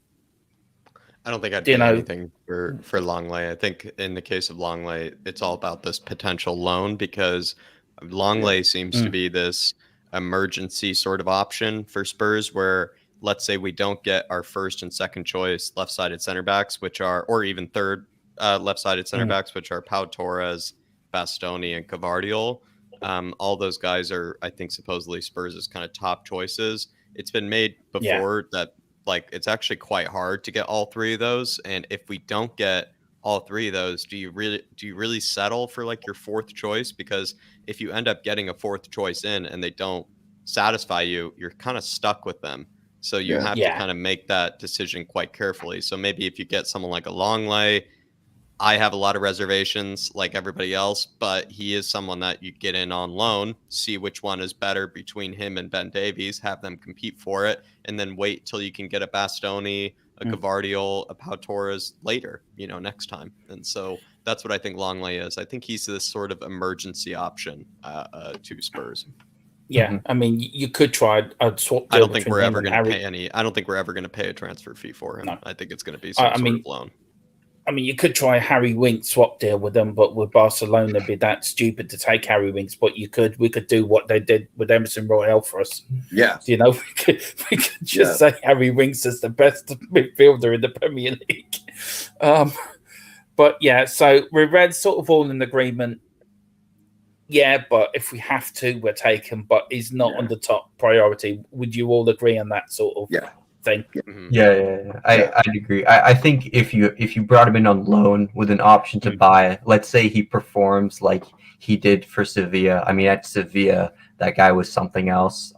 I don't think I'd pay anything for Longley. I think in the case of Longley, it's all about this potential loan because Longley seems to be this emergency sort of option for Spurs where let's say we don't get our first and second choice left-sided center backs, which are, or even third left-sided center backs, which are Pau Torres, Bastoni, and Gvardiol. All those guys are, I think, supposedly Spurs' kind of top choices. It's been made before that like it's actually quite hard to get all three of those. And if we don't get all three of those, do you really settle for like your fourth choice? Because if you end up getting a fourth choice in and they don't satisfy you, you're kind of stuck with them. So you have to kind of make that decision quite carefully. So maybe if you get someone like a Longley, I have a lot of reservations like everybody else, but he is someone that you get in on loan, see which one is better between him and Ben Davies, have them compete for it, and then wait till you can get a Bastoni, a Gvardiol, a Pau Torres later, next time. And so that's what I think Longley is. I think he's this sort of emergency option to Spurs. Yeah, I mean, you could try a swap. I don't think we're ever going to pay I don't think we're ever going to pay a transfer fee for him. No. I think it's going to be some sort of loan. I mean, you could try a Harry Winks swap deal with them, but with Barcelona, it'd be that stupid to take Harry Winks. But we could do what they did with Emerson Royal for us. Yeah, we could just say Harry Winks is the best midfielder in the Premier League. But yeah, so we're sort of all in agreement. Yeah, but if we have to, we're taking. But he's not on the top priority. Would you all agree on that sort of thing? Yeah. I'd agree. I think if you brought him in on loan with an option to buy, let's say he performs like he did for Sevilla. I mean, at Sevilla, that guy was something else.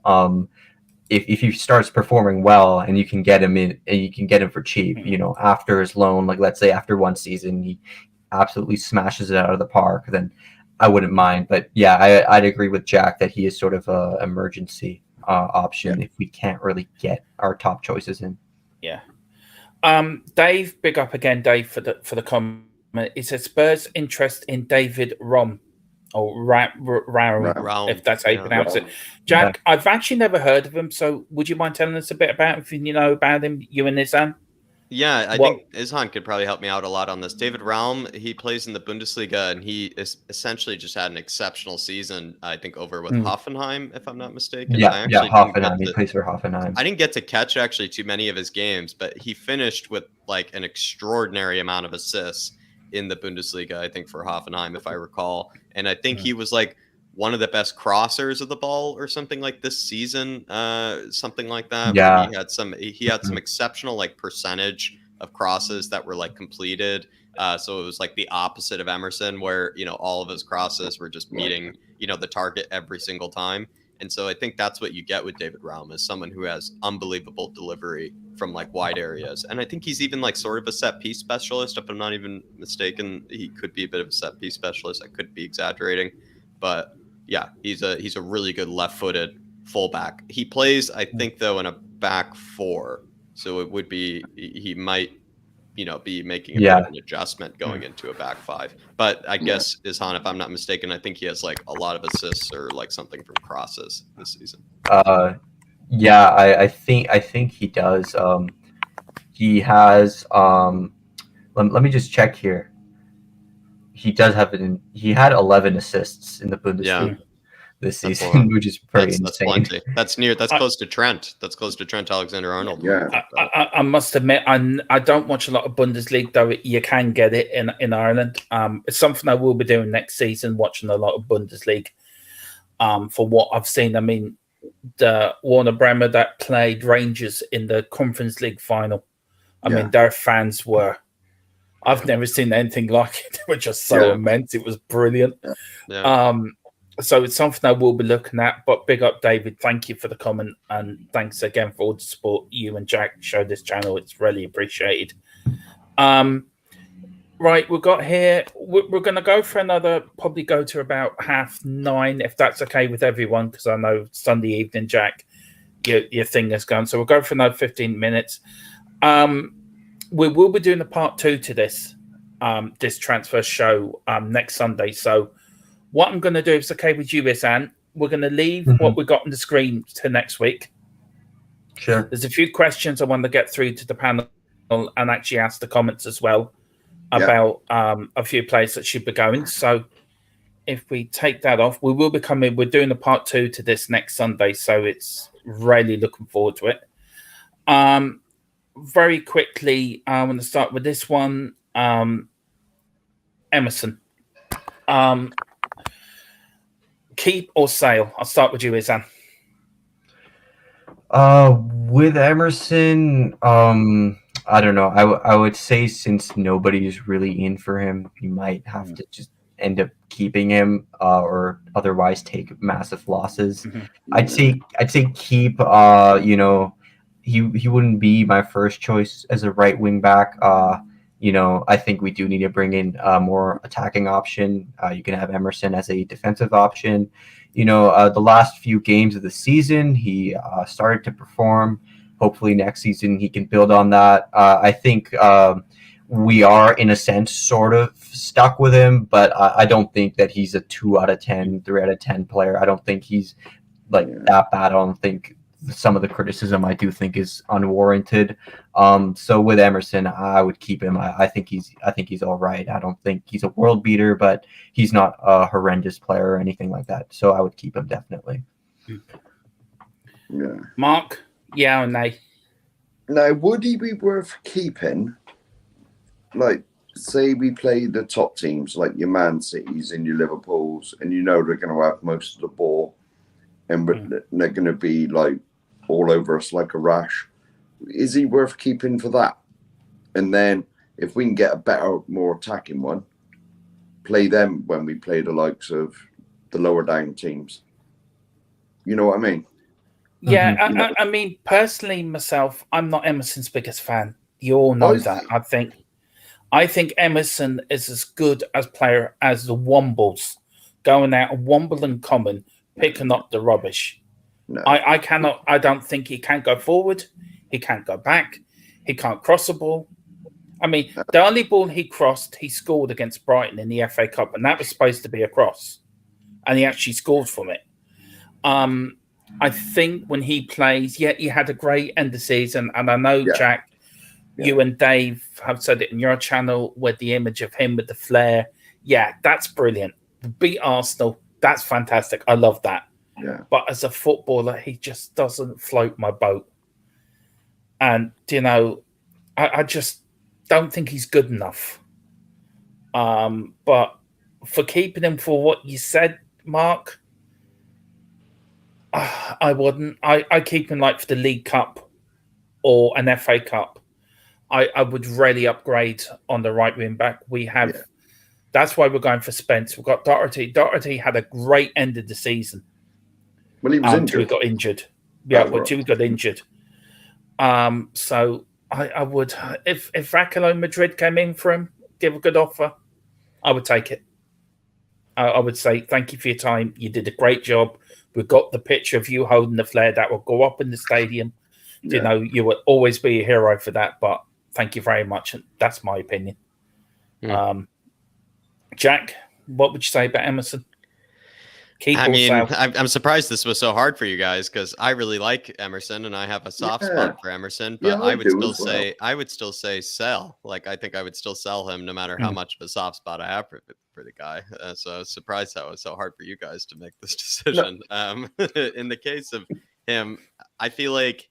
If he starts performing well and you can get him in and you can get him for cheap, after his loan, like let's say after one season he absolutely smashes it out of the park, then I wouldn't mind. But yeah, I'd agree with Jack that he is sort of a emergency option if we can't really get our top choices in. Yeah. Dave, big up again, Dave, for the comment. It says Spurs interest in David Rom or Raum, if that's how you pronounce it. Jack, I've actually never heard of him, so would you mind telling us a bit about him if you know about him, you and Izhan? Yeah, I think Izhan could probably help me out a lot on this. David Raum, he plays in the Bundesliga, and he is essentially just had an exceptional season, I think, over with Hoffenheim, if I'm not mistaken. Yeah, Hoffenheim. He plays for Hoffenheim. I didn't get to catch, actually, too many of his games, but he finished with, like, an extraordinary amount of assists in the Bundesliga, I think, for Hoffenheim, if I recall. And I think he was, like, one of the best crossers of the ball or something like this season, something like that. Yeah. He had some exceptional like percentage of crosses that were like completed. So it was like the opposite of Emerson, where, you know, all of his crosses were just meeting, you know, the target every single time. And so I think that's what you get with David Raum, is someone who has unbelievable delivery from like wide areas. And I think he's even like sort of a set piece specialist, if I'm not even mistaken. He could be a bit of a set piece specialist. I could be exaggerating, but yeah, he's a really good left-footed fullback. He plays, I think, though, in a back four, so it would be he might, you know, be making a bit of an adjustment going into a back five. But I guess Izhan, if I'm not mistaken, I think he has like a lot of assists or like something from crosses this season. Yeah, I think he does. He has. Let me just check here. He does have it. He had 11 assists in the Bundesliga this season, which is pretty insane. That's close to Trent. That's close to Trent Alexander-Arnold. Yeah. I must admit, I don't watch a lot of Bundesliga, though you can get it in Ireland. It's something I will be doing next season, watching a lot of Bundesliga. For what I've seen, I mean, the Werder Bremen that played Rangers in the Conference League final. I mean, their fans were. I've never seen anything like it. They were just so immense. It was brilliant. Yeah. So it's something I will be looking at. But big up, David. Thank you for the comment. And thanks again for all the support you and Jack show this channel. It's really appreciated. Right, we've got here. We're going to go for probably go to about 9:30, if that's okay with everyone, because I know Sunday evening, Jack, your thing is gone. So we'll go for another 15 minutes. We will be doing a part 2 to this transfer show next Sunday. So what I'm going to do, if it's okay with you, Izhan, we're going to leave what we got on the screen to next week. Sure. There's a few questions I want to get through to the panel and actually ask the comments as well about a few players that should be going. So if we take that off, we will be coming. We're doing a part 2 to this next Sunday. So it's really looking forward to it. Very quickly, I want to start with this one. Emerson. Keep or sale? I'll start with you, Izhan. With Emerson, I don't know. I would say, since nobody is really in for him, you might have to just end up keeping him, or otherwise take massive losses. I'd say keep. You know, he wouldn't be my first choice as a right wing back. You know, I think we do need to bring in a more attacking option. You can have Emerson as a defensive option. You know, the last few games of the season, he started to perform. Hopefully next season he can build on that. I think we are, in a sense, sort of stuck with him, but I don't think that he's a 2 out of 10, 3 out of 10 player. I don't think he's like that bad. I don't think some of the criticism I do think is unwarranted. So with Emerson, I would keep him. I think he's all right. I don't think he's a world beater, but he's not a horrendous player or anything like that. So I would keep him definitely. Yeah. Mark, yeah or nay? Now, would he be worth keeping? Like, say we play the top teams, like your Man Cities and your Liverpools, and you know they're going to have most of the ball, and they're going to be like all over us like a rash. Is he worth keeping for that? And then if we can get a better, more attacking one, play them when we play the likes of the lower down teams. You know what I mean? Yeah, I mean, personally, myself, I'm not Emerson's biggest fan. You all know that. I think Emerson is as good as player as the Wombles, going out and Womble and Common, picking up the rubbish. No. I cannot. I don't think he can go forward. He can't go back. He can't cross a ball. I mean, the only ball he crossed, he scored against Brighton in the FA Cup, and that was supposed to be a cross, and he actually scored from it. I think when he plays, he had a great end of season, and I know, Jack, you and Dave have said it in your channel with the image of him with the flare. Yeah, that's brilliant. Beat Arsenal. That's fantastic. I love that. Yeah. But as a footballer, he just doesn't float my boat. And, you know, I just don't think he's good enough. But for keeping him for what you said, Mark, I wouldn't. I keep him like for the League Cup or an FA Cup. I would really upgrade on the right wing back. We have. That's why we're going for Spence. We've got Doherty. Doherty had a great end of the season. Well, he was injured. He got injured. Yeah, he got injured. So I would, if Vakalo Madrid came in for him, give a good offer, I would take it. I would say thank you for your time. You did a great job. We've got the picture of you holding the flare that will go up in the stadium. You know, you will always be a hero for that. But thank you very much. That's my opinion. Jack, what would you say about Emerson? I'm surprised this was so hard for you guys because I really like Emerson and I have a soft spot for Emerson, but I would still say sell. Like I think I would still sell him no matter how much of a soft spot I have for the guy. So I was surprised that it was so hard for you guys to make this decision. No. In the case of him, I feel like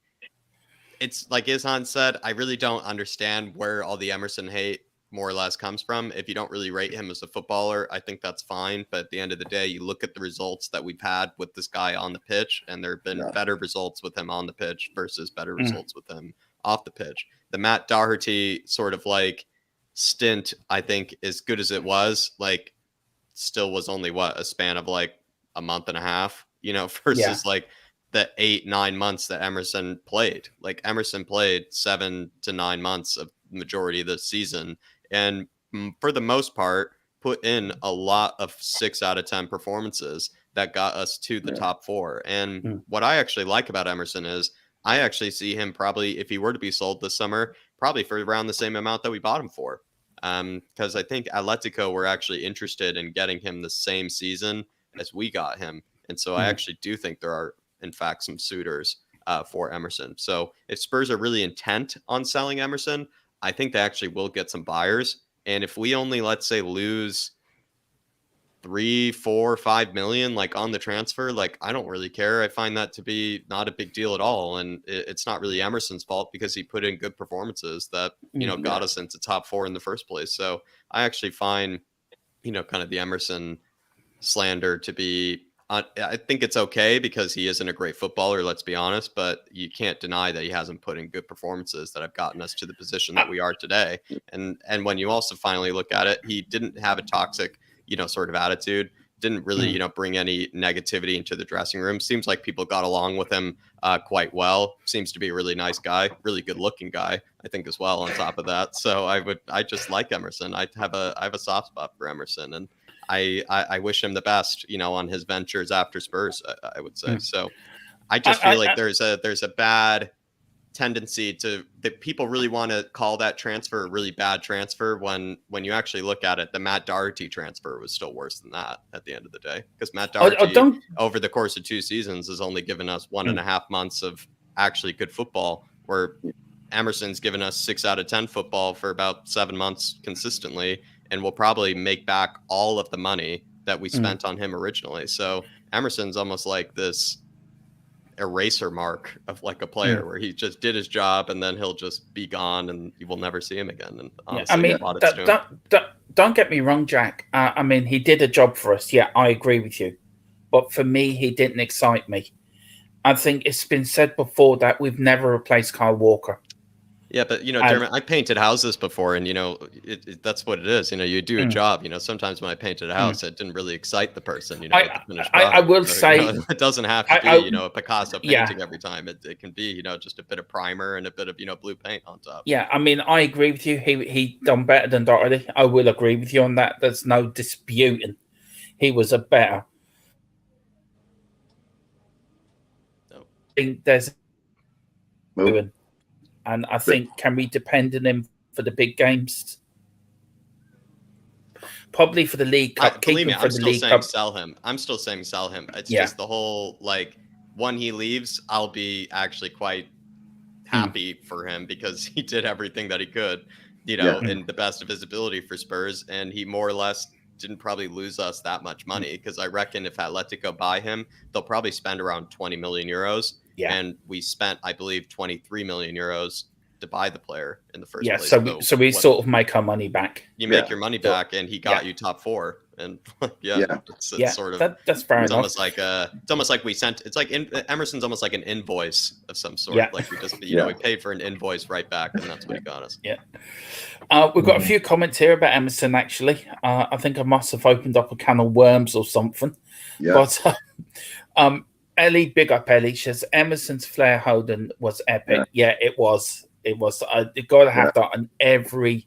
it's like Izhan said, I really don't understand where all the Emerson hate more or less comes from. If you don't really rate him as a footballer, I think that's fine. But at the end of the day, you look at the results that we've had with this guy on the pitch, and there have been better results with him on the pitch versus better results with him off the pitch. The Matt Doherty sort of like stint, I think, as good as it was, like still was only a span of like a month and a half, you know, versus like the 8-9 months that Emerson played. Like Emerson played 7 to 9 months of the majority of the season. And for the most part, put in a lot of 6 out of 10 performances that got us to the top 4. And what I actually like about Emerson is I actually see him probably, if he were to be sold this summer, probably for around the same amount that we bought him for. Because I think Atletico were actually interested in getting him the same season as we got him. And so I actually do think there are, in fact, some suitors for Emerson. So if Spurs are really intent on selling Emerson, I think they actually will get some buyers. And if we only, let's say, lose 3, 4, 5 million, like on the transfer, like I don't really care. I find that to be not a big deal at all. And it's not really Emerson's fault because he put in good performances that, you know, got us into top 4 in the first place. So I actually find, you know, kind of the Emerson slander to be, I think it's okay because he isn't a great footballer, let's be honest, but you can't deny that he hasn't put in good performances that have gotten us to the position that we are today. And when you also finally look at it, he didn't have a toxic, you know, sort of attitude, didn't really, you know, bring any negativity into the dressing room. Seems like people got along with him quite well. Seems to be a really nice guy, really good looking guy, I think, as well on top of that. So I just like Emerson. I have a soft spot for Emerson, and I wish him the best, you know, on his ventures after Spurs, I would say. So I just feel like there's a bad tendency to that people really want to call that transfer a really bad transfer when you actually look at it, the Matt Doherty transfer was still worse than that at the end of the day, because Matt Doherty over the course of 2 seasons has only given us 1.5 months of actually good football, where Emerson's given us 6 out of 10 football for about 7 months consistently, and we'll probably make back all of the money that we spent on him originally. So Emerson's almost like this eraser mark of like a player where he just did his job and then he'll just be gone and you will never see him again. And honestly, I mean, don't get me wrong, Jack. I mean, he did a job for us. Yeah, I agree with you. But for me, he didn't excite me. I think it's been said before that we've never replaced Kyle Walker. Yeah, but, you know, Dermot, I painted houses before, and, you know, that's what it is. You know, you do a job. You know, sometimes when I painted a house, it didn't really excite the person, you know, the finished product. I will say... You know, it doesn't have to be, you know, a Picasso painting every time. It can be, you know, just a bit of primer and a bit of, you know, blue paint on top. Yeah, I mean, I agree with you. He done better than Doherty. I will agree with you on that. There's no disputing. He was a better... think there's Well, and I think can we depend on him for the big games? Probably for the League Cup. Believe me, for I'm the still League saying Cup. sell him. I'm still saying sell him. It's Yeah. just the whole like when he leaves, I'll be actually quite happy for him because he did everything that he could, you know, in the best of his ability for Spurs, and he more or less didn't probably lose us that much money because I reckon if Atletico buy him, they'll probably spend around 20 million euros. Yeah. And we spent, I believe, 23 million euros to buy the player in the first Yeah, place. so we sort of make our money back. You make your money back, and he got you top 4, and it's sort of that's fair enough. Almost like it's almost like we sent. It's like Emerson's almost like an invoice of some sort. Yeah. Like we just we paid for an invoice right back, and that's what he got us. Yeah. We've got a few comments here about Emerson. Actually, I think I must have opened up a can of worms or something. Yeah. But Ellie, big up Ellie. She says Emerson's Flair Hoden was epic. Yeah, it was. It was. You got to have that on everybody's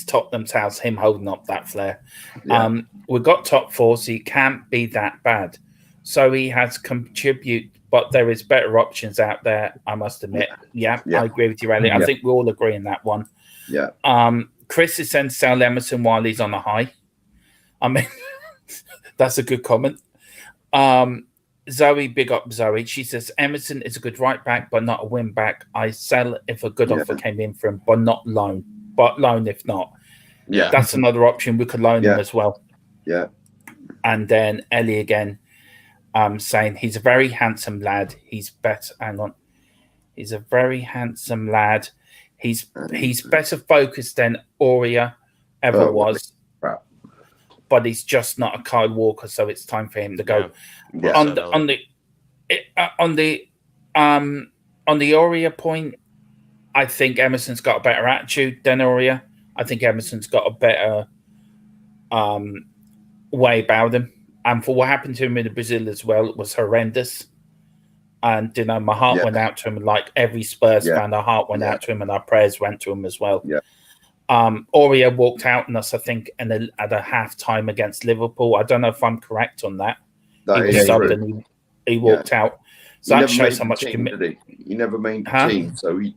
Tottenham's house. Him holding up that Flair. Yeah. We got top 4, so he can't be that bad. So he has contribute, but there is better options out there. I must admit. Yeah. I agree with you, Ellie. I think we all agree in that one. Yeah. Chris is saying sell Emerson while he's on a high. I mean, that's a good comment. Zoe, big up Zoe. She says Emerson is a good right back, but not a win back. I sell if a good offer came in for him, but not loan. But loan if not. Yeah. That's another option. We could loan him as well. Yeah. And then Ellie again, saying he's a very handsome lad. He's better. Hang on. He's a very handsome lad. He's better focused than Aurea ever was. Right. But he's just not a Kyle Walker, so it's time for him to go. Yeah. On the Aurea point, I think Emerson's got a better attitude than Aurea. I think Emerson's got a better way about him. And for what happened to him in Brazil as well, it was horrendous. And my heart went out to him, like every Spurs fan, our heart went out to him, and our prayers went to him as well. Yeah. Aurea walked out on us, I think, at a half time against Liverpool. I don't know if I'm correct on that. He was subbed and he walked out. So that shows how much commitment. He never made the team, so he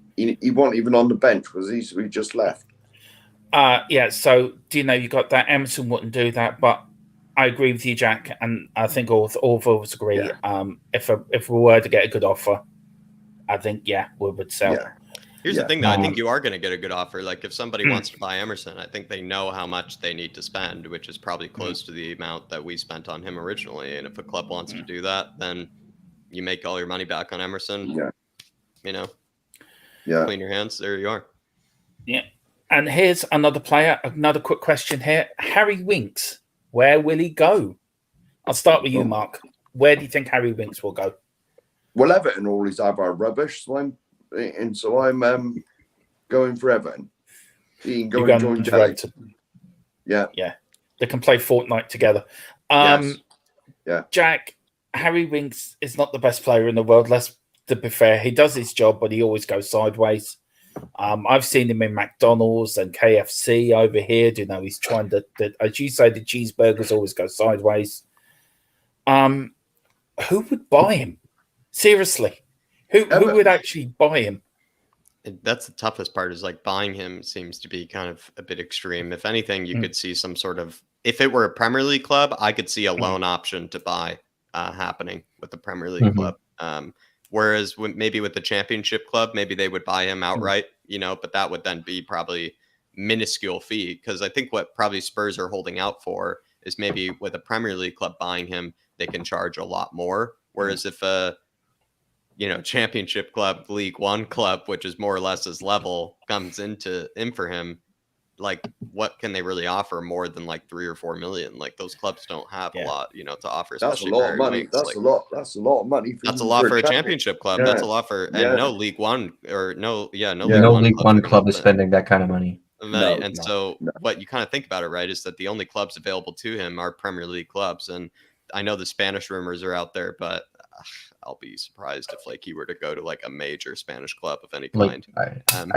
wasn't even on the bench, was he? So he just left. So you got that. Emerson wouldn't do that, but I agree with you, Jack, and I think all of us agree. Yeah. If we were to get a good offer, I think we would sell. Yeah. Here's the thing, though. I think you are going to get a good offer. Like if somebody wants to buy Emerson, I think they know how much they need to spend, which is probably close to the amount that we spent on him originally. And if a club wants to do that, then you make all your money back on Emerson. Yeah. Clean your hands. There you are. Yeah. And here's another player. Another quick question here. Harry Winks. Where will he go? I'll start with you, Mark. Where do you think Harry Winks will go? Well, Everton always have our rubbish, so I'm going for Everton. He can go and join Chelsea. Yeah. They can play Fortnite together. Yes. Yeah. Jack, Harry Winks is not the best player in the world. To be fair, he does his job, but he always goes sideways. I've seen him in McDonald's and KFC over here. He's trying to, as you say, the cheeseburgers always go sideways. Who would buy him? Seriously, who would actually buy him? That's the toughest part. Is like buying him seems to be kind of a bit extreme. If anything, you could see some sort of. If it were a Premier League club, I could see a loan option to buy happening with the Premier League club. Whereas maybe with the Championship club, maybe they would buy him outright, but that would then be probably minuscule fee. Because I think what probably Spurs are holding out for is maybe with a Premier League club buying him, they can charge a lot more. Whereas if a Championship club, League One club, which is more or less his level, comes in for him, like what can they really offer more than like 3 or 4 million? Like those clubs don't have a lot, to offer. That's a lot of money. That's a lot of money. That's a lot for a Championship club. Yeah. That's a lot for no League One or no League One club is spending that kind of money. So what you kind of think about it, right, is that the only clubs available to him are Premier League clubs, and I know the Spanish rumors are out there, but I'll be surprised if like he were to go to like a major Spanish club of any kind.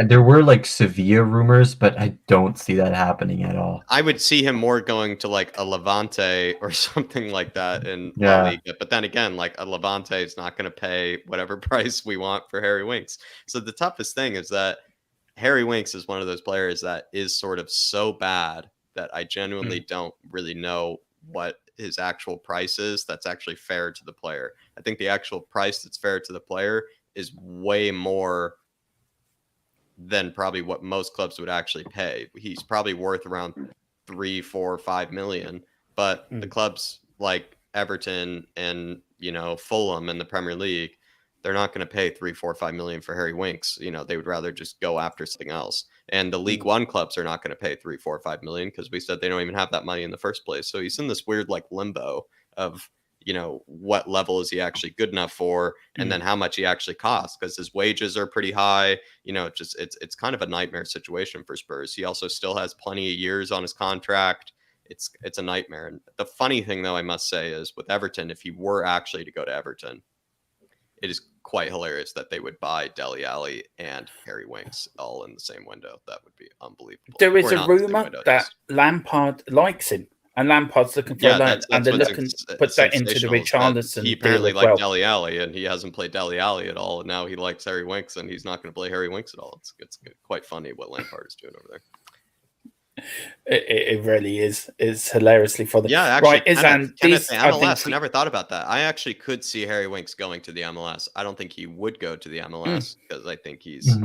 There were like Sevilla rumors, but I don't see that happening at all. I would see him more going to like a Levante or something like that in Yeah. La Liga. But then again, like a Levante is not going to pay whatever price we want for Harry Winks. So the toughest thing is that Harry Winks is one of those players that is sort of so bad that I genuinely don't really know what his actual price is that's actually fair to the player. I think the actual price that's fair to the player is way more than probably what most clubs would actually pay. He's probably worth around 3, 4, 5 million, but the clubs like Everton and, you know, Fulham in the Premier League, they're not going to pay 3, 4, 5 million for Harry Winks. You know, they would rather just go after something else. And the League One clubs are not going to pay 3, 4, 5 million because we said they don't even have that money in the first place. So he's in this weird like limbo of, you know, what level is he actually good enough for, and then how much he actually costs, because his wages are pretty high. You know, it's kind of a nightmare situation for Spurs. He also still has plenty of years on his contract. It's a nightmare. And the funny thing, though, I must say, is with Everton, if he were actually to go to Everton, it is quite hilarious that they would buy Dele Alli and Harry Winks all in the same window. That would be unbelievable. There is a rumor that Lampard likes him, and Lampard's looking for a loan, and they're looking to put that into the Richarlison. He apparently liked Dele Alli, and he hasn't played Dele Alli at all, and now he likes Harry Winks, and he's not going to play Harry Winks at all. It's quite funny what Lampard is doing over there. It really is. It's hilariously funny. Yeah, actually, right, Izhan, the MLS. I never thought about that. I actually could see Harry Winks going to the MLS. I don't think he would go to the MLS because I think he's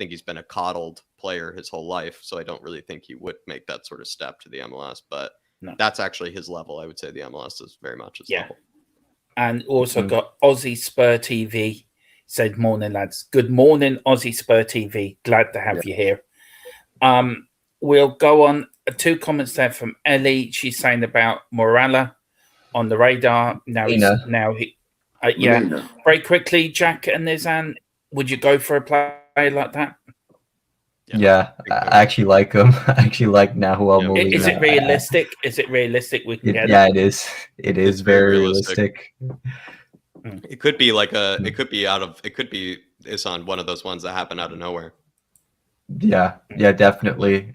he's been a coddled player his whole life. So I don't really think he would make that sort of step to the MLS. But that's actually his level. I would say the MLS is very much his level. And also got Aussie Spur TV said, "Morning, lads. Good morning, Aussie Spur TV. Glad to have you here." We'll go on 2 comments there from Ellie. She's saying about Morala on the radar. Very quickly, Jack and Izhan, would you go for a player like that? Yeah, I actually like him. I actually like Nahuel Molina. Is it realistic? Is it realistic we can get it? It is. It is very realistic. It could be like it could be Izhan, one of those ones that happen out of nowhere. Yeah, definitely.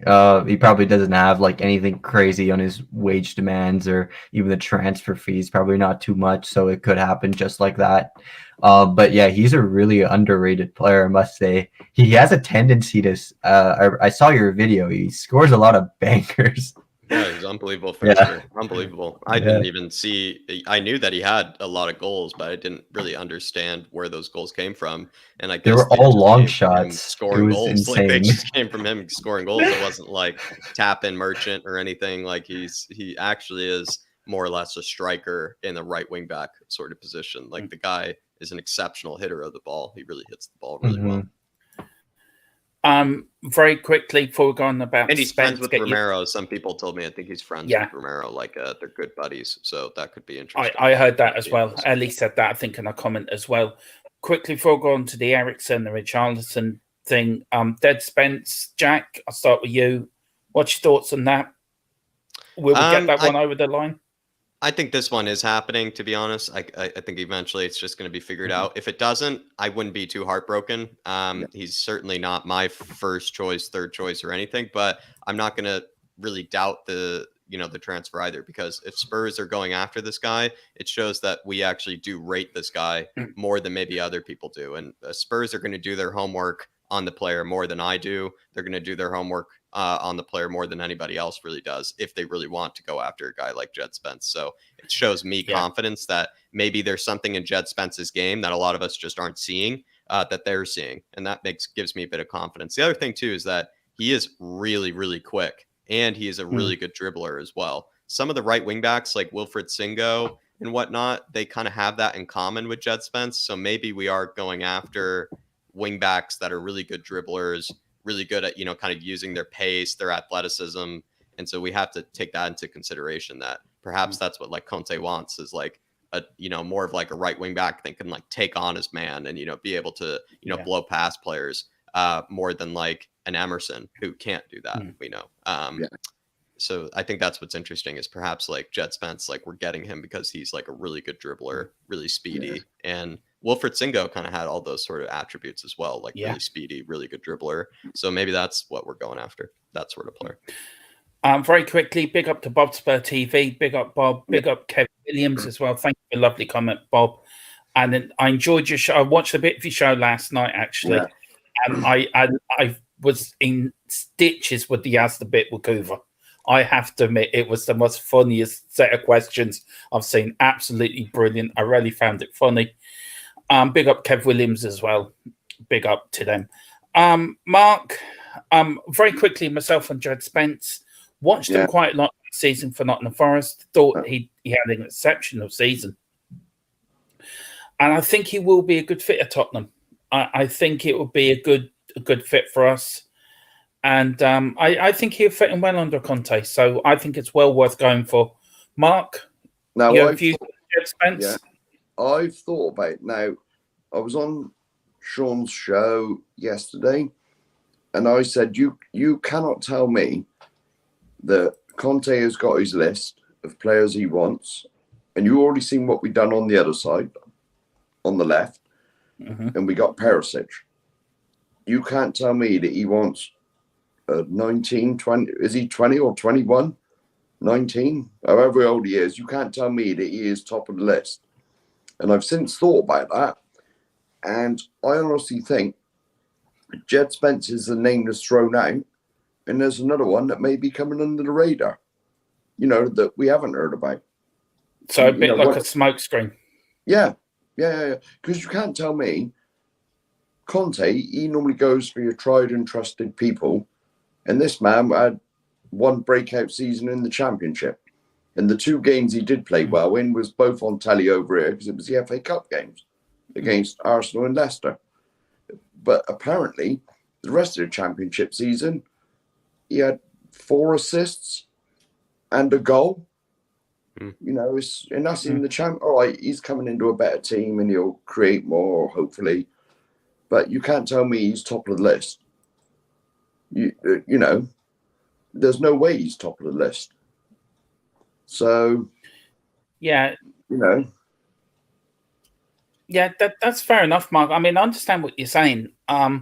He probably doesn't have like anything crazy on his wage demands or even the transfer fees, probably not too much. So it could happen just like that. But yeah, he's a really underrated player, I must say. He has a tendency to, I saw your video. He scores a lot of bangers. Yeah, he's unbelievable finisher. Unbelievable. I didn't even see. I knew that he had a lot of goals, but I didn't really understand where those goals came from. And I guess they were all long shots. Scoring goals, insane. Like they just came from him scoring goals. It wasn't like tap in merchant or anything. Like he actually is more or less a striker in the right wing back sort of position. Like the guy is an exceptional hitter of the ball. He really hits the ball really well. Very quickly before we go on about, and he's friends with Romero. Some people told me I think he's friends with Romero, like they're good buddies, so that could be interesting. I heard that as well. Ellie said that, I think, in a comment as well. Quickly before we go on to the Eriksen, the Richarlison thing, Dead Spence, Jack, I'll start with you. What's your thoughts on that? Will we get that one over the line? I think this one is happening, to be honest. I think eventually it's just going to be figured out. If it doesn't, I wouldn't be too heartbroken. He's certainly not my first choice, third choice or anything, but I'm not going to really doubt the transfer either, because if Spurs are going after this guy, it shows that we actually do rate this guy more than maybe other people do. And Spurs are going to do their homework on the player more than I do. They're going to do their homework on the player more than anybody else really does, if they really want to go after a guy like Jed Spence. So it shows me confidence that maybe there's something in Jed Spence's game that a lot of us just aren't seeing, that they're seeing. And that gives me a bit of confidence. The other thing too is that he is really, really quick, and he is a really good dribbler as well. Some of the right wing backs like Wilfred Singo and whatnot, they kind of have that in common with Jed Spence. So maybe we are going after wing backs that are really good dribblers, really good at, kind of using their pace, their athleticism. And so we have to take that into consideration, that perhaps that's what like Conte wants, is like a, more of like a right wing back that can like take on his man and, be able to, blow past players more than like an Emerson who can't do that, we know. So I think that's what's interesting is perhaps like Jet Spence, like we're getting him because he's like a really good dribbler, really speedy. And Wilfred Singo kind of had all those sort of attributes as well, like really speedy, really good dribbler. So maybe that's what we're going after, that sort of player. Very quickly, big up to Bob Spur TV, big up Bob, big up Kevin Williams as well. Thank you for a lovely comment, Bob. And then I enjoyed your show. I watched a bit of your show last night, actually. And I was in stitches with the Yaz the Bit with Coover. I have to admit, it was the most funniest set of questions I've seen. Absolutely brilliant. I really found it funny. Big up Kev Williams as well. Big up to them. Mark, very quickly, myself and Jed Spence watched him quite a lot this season for Nottingham Forest. Thought he had an exceptional season. And I think he will be a good fit at Tottenham. I think it will be a good fit for us. And I think he'll fit in well under Conte. So I think it's well worth going for. Mark, now I've thought about it. Now, I was on Sean's show yesterday, and I said, you cannot tell me that Conte has got his list of players he wants, and you already seen what we've done on the other side, on the left, and we got Perisic. You can't tell me that he wants 19, 20, is he 20 or 21? 19, however old he is. You can't tell me that he is top of the list. And I've since thought about that, and I honestly think Jed Spence is the name that's thrown out, and there's another one that may be coming under the radar, that we haven't heard about. So a bit like a smokescreen. Yeah. Because you can't tell me Conte, he normally goes for your tried and trusted people. And this man had one breakout season in the Championship. And the two games he did play well in was both on telly over here because it was the FA Cup games against Arsenal and Leicester. But apparently, the rest of the Championship season, he had 4 assists and a goal. And that's in the champ. All right, he's coming into a better team and he'll create more, hopefully. But you can't tell me he's top of the list. There's no way he's top of the list. So, that's fair enough, Mark. I mean, I understand what you're saying. I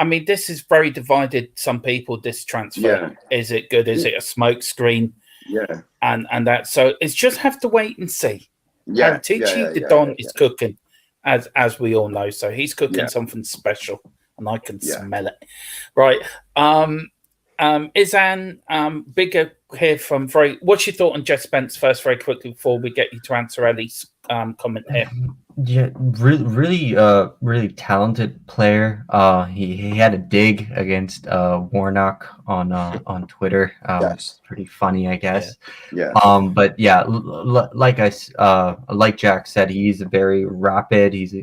mean, this is very divided. Some people, this transfer, is it good? Is it a smoke screen? Yeah, and that. So it's just have to wait and see. How Tichi the Don is cooking, as we all know. So he's cooking something special, and I can smell it. Right. Izhan, bigger here from very. What's your thought on Jed Spence first, very quickly, before we get you to answer Ellie's comment here? Yeah, really talented player. He had a dig against Warnock on Twitter. It's pretty funny, I guess. But yeah, like Jack said, he's a very rapid. He's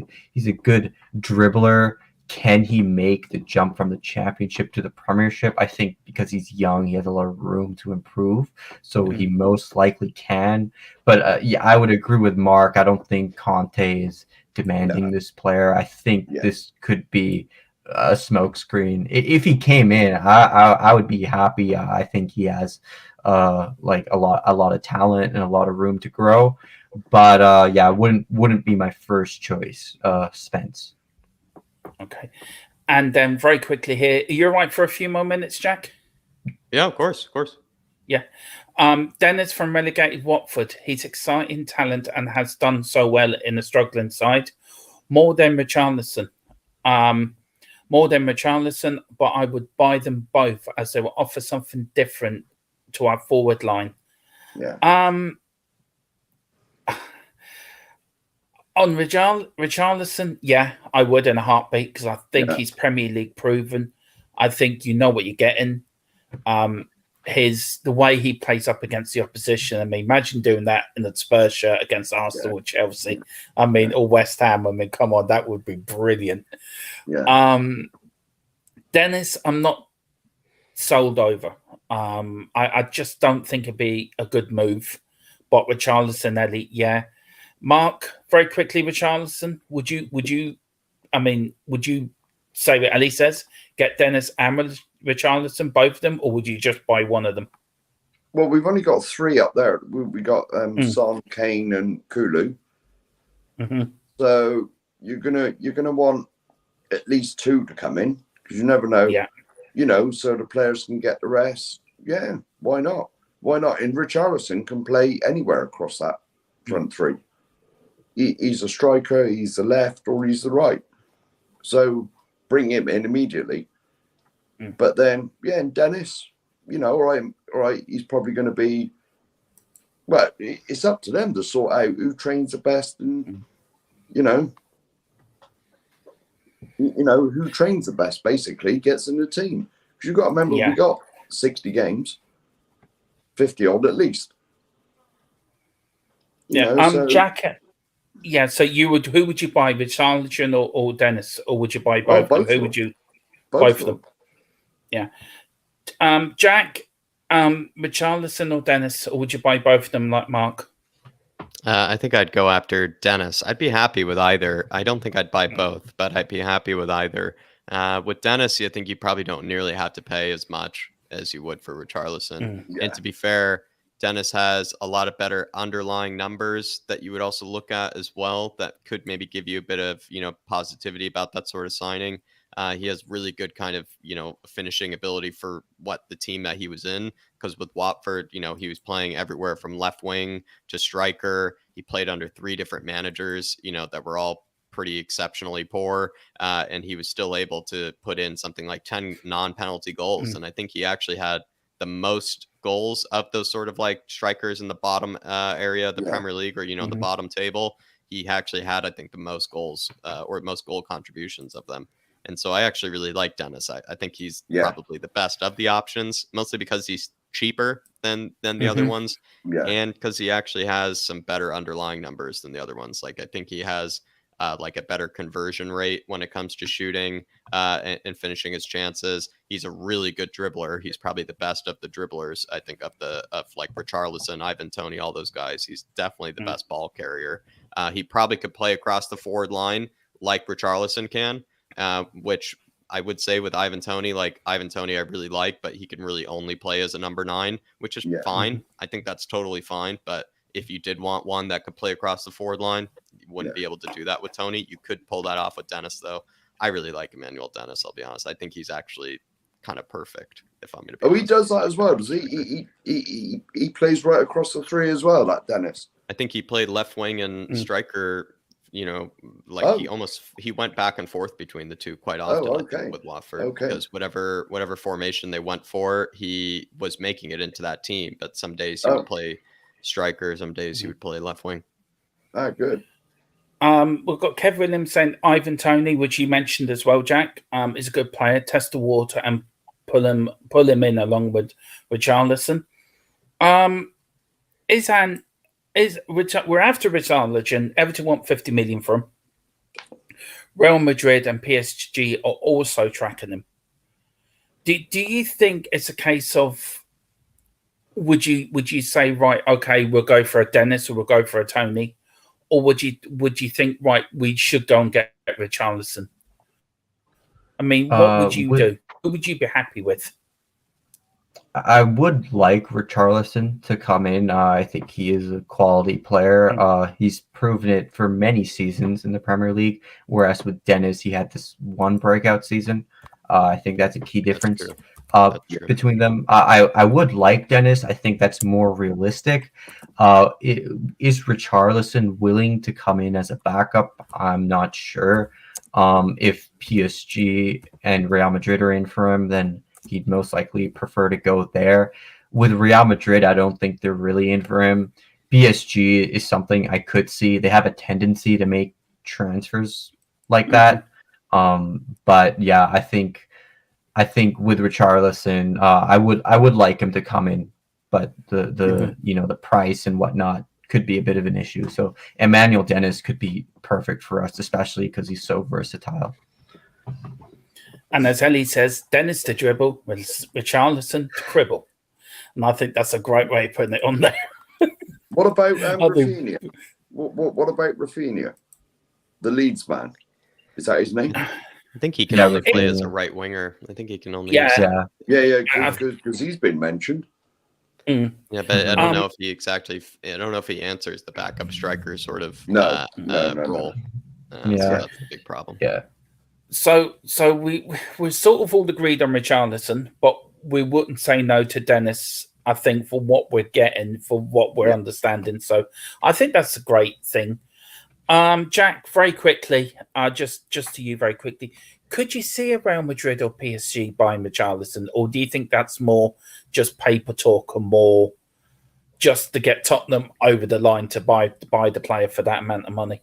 a good dribbler. Can he make the jump from the Championship to the Premiership? I think because he's young, he has a lot of room to improve. So he most likely can. But I would agree with Mark. I don't think Conte is demanding this player. I think this could be a smokescreen. If he came in, I would be happy. I think he has like a lot of talent and a lot of room to grow. But wouldn't be my first choice, Spence. Okay. And then very quickly here, you're right for a few more minutes, Jack? Yeah, of course. Yeah. Dennis from relegated Watford. He's exciting talent and has done so well in a struggling side. More than Richarlison. But I would buy them both as they will offer something different to our forward line. On Richarlison, I would in a heartbeat because I think he's Premier League proven. I think you know what you're getting. The way he plays up against the opposition. I mean, imagine doing that in the Spurs shirt against Arsenal or Chelsea. I mean, or West Ham. I mean, come on, that would be brilliant. Dennis, I'm not sold over. I just don't think it'd be a good move. But Richarlison, Ellie, Mark, very quickly, Richarlison, would you say what Ellie says, get Dennis and Richarlison, both of them, or would you just buy one of them? Well, we've only got 3 up there. We got Son, Kane, and Kulu. Mm-hmm. So you're gonna want at least 2 to come in, because you never know. Yeah. So the players can get the rest. Yeah, why not? Why not? And Richarlison can play anywhere across that front 3. He's a striker, he's the left, or he's the right. So bring him in immediately. But then, and Dennis, all right, he's probably going to be. Well, it's up to them to sort out who trains the best, and who trains the best. Basically, gets in the team. Because you've got to remember, we got 60 games, 50 odd at least. Jack. Yeah, so who would you buy, Richarlison or Dennis, or would you buy both of them? Who would you? Both of them. Yeah. Jack, Richarlison or Dennis, or would you buy both of them like Mark? I think I'd go after Dennis. I'd be happy with either. I don't think I'd buy both, but I'd be happy with either. With Dennis, I think you probably don't nearly have to pay as much as you would for Richarlison. And to be fair, Dennis has a lot of better underlying numbers that you would also look at as well that could maybe give you a bit of, positivity about that sort of signing. He has really good kind of, finishing ability for what the team that he was in. Because with Watford, he was playing everywhere from left wing to striker. He played under 3 different managers, that were all pretty exceptionally poor. And he was still able to put in something like 10 non-penalty goals. And I think he actually had the most goals of those sort of like strikers in the bottom area of the Premier League, or, the bottom table. He actually had, I think, the most goals or most goal contributions of them. And so I actually really like Dennis. I think he's probably the best of the options, mostly because he's cheaper than the other ones. And because he actually has some better underlying numbers than the other ones. Like, I think he has like a better conversion rate when it comes to shooting and finishing his chances. He's a really good dribbler. He's probably the best of the dribblers, I think, of like Richarlison, Ivan Toney, all those guys. He's definitely the best ball carrier. He probably could play across the forward line like Richarlison can. Which I would say with Ivan Toney, I really like, but he can really only play as a number 9, which is fine. I think that's totally fine. But if you did want one that could play across the forward line, you wouldn't be able to do that with Toney. You could pull that off with Dennis, though. I really like Emmanuel Dennis, I'll be honest. I think he's actually kind of perfect, if I'm going to be honest. He does that as well, does he? He plays right across the 3 as well, like Dennis. I think he played left wing and striker. He went back and forth between the 2 quite often. I think, with Watford, because whatever formation they went for, he was making it into that team. But some days he would play striker, some days he would play left wing. Good. We've got Kev Williams saying Ivan Toney, which you mentioned as well, Jack, is a good player. Test the water and pull him in along with Richarlison. Izhan. We're after Richarlison. Everton want 50 million for him. Real Madrid and PSG are also tracking him. Do you think it's a case of would you say, right, okay, we'll go for a Dennis or we'll go for a Toney, or would you think, right, we should go and get Richarlison? I mean, what would you do? Who would you be happy with? I would like Richarlison to come in. I think he is a quality player. He's proven it for many seasons in the Premier League, whereas with Dennis, he had this one breakout season. I think that's a key difference between them. I would like Dennis. I think that's more realistic. Is Richarlison willing to come in as a backup? I'm not sure. If PSG and Real Madrid are in for him, then he'd most likely prefer to go there. With Real Madrid, I don't think they're really in for him. PSG is something I could see. They have a tendency to make transfers like that. But yeah, I think with Richarlison, I would like him to come in, but the price and whatnot could be a bit of an issue. So Emmanuel Dennis could be perfect for us, especially because he's so versatile. And as Ellie says, Dennis to dribble, Richarlison to cribble. And I think that's a great way of putting it on there. What about Rafinha? What about Rafinha? The Leeds man. Is that his name? I think he can only play as a right winger. I think he can only... Yeah, because he's been mentioned. Yeah, but I don't know if he exactly. I don't know if he answers the backup striker sort of No. role. So that's the big problem. Yeah. So we sort of all agreed on Richarlison, but we wouldn't say no to Dennis. I think for what we're getting, for what we're understanding. So I think that's a great thing. Jack, very quickly, just to you very quickly, could you see a Real Madrid or PSG buying Richarlison, or do you think that's more just paper talk and more just to get Tottenham over the line to buy the player for that amount of money?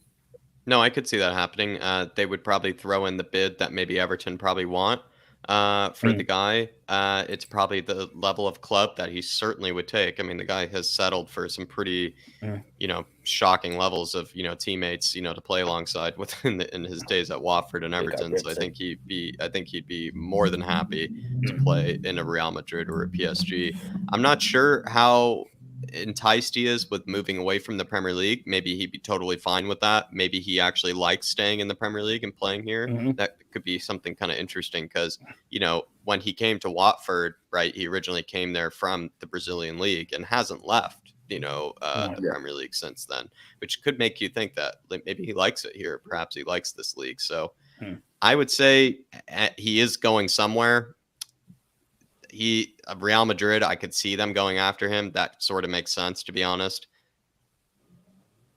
No, I could see that happening. They would probably throw in the bid that maybe Everton probably want for the guy. It's probably the level of club that he certainly would take. I mean, the guy has settled for some pretty, shocking levels of, teammates, to play alongside in his days at Watford and Everton. So I think he'd be more than happy to play in a Real Madrid or a PSG. I'm not sure how enticed he is with moving away from the Premier League. Maybe he'd be totally fine with that. Maybe he actually likes staying in the Premier League and playing here. That could be something kind of interesting because, when he came to Watford, right, he originally came there from the Brazilian league and hasn't left, the Premier League since then, which could make you think that maybe he likes it here. Perhaps he likes this league. So I would say he is going somewhere. Real Madrid, I could see them going after him. That sort of makes sense, to be honest.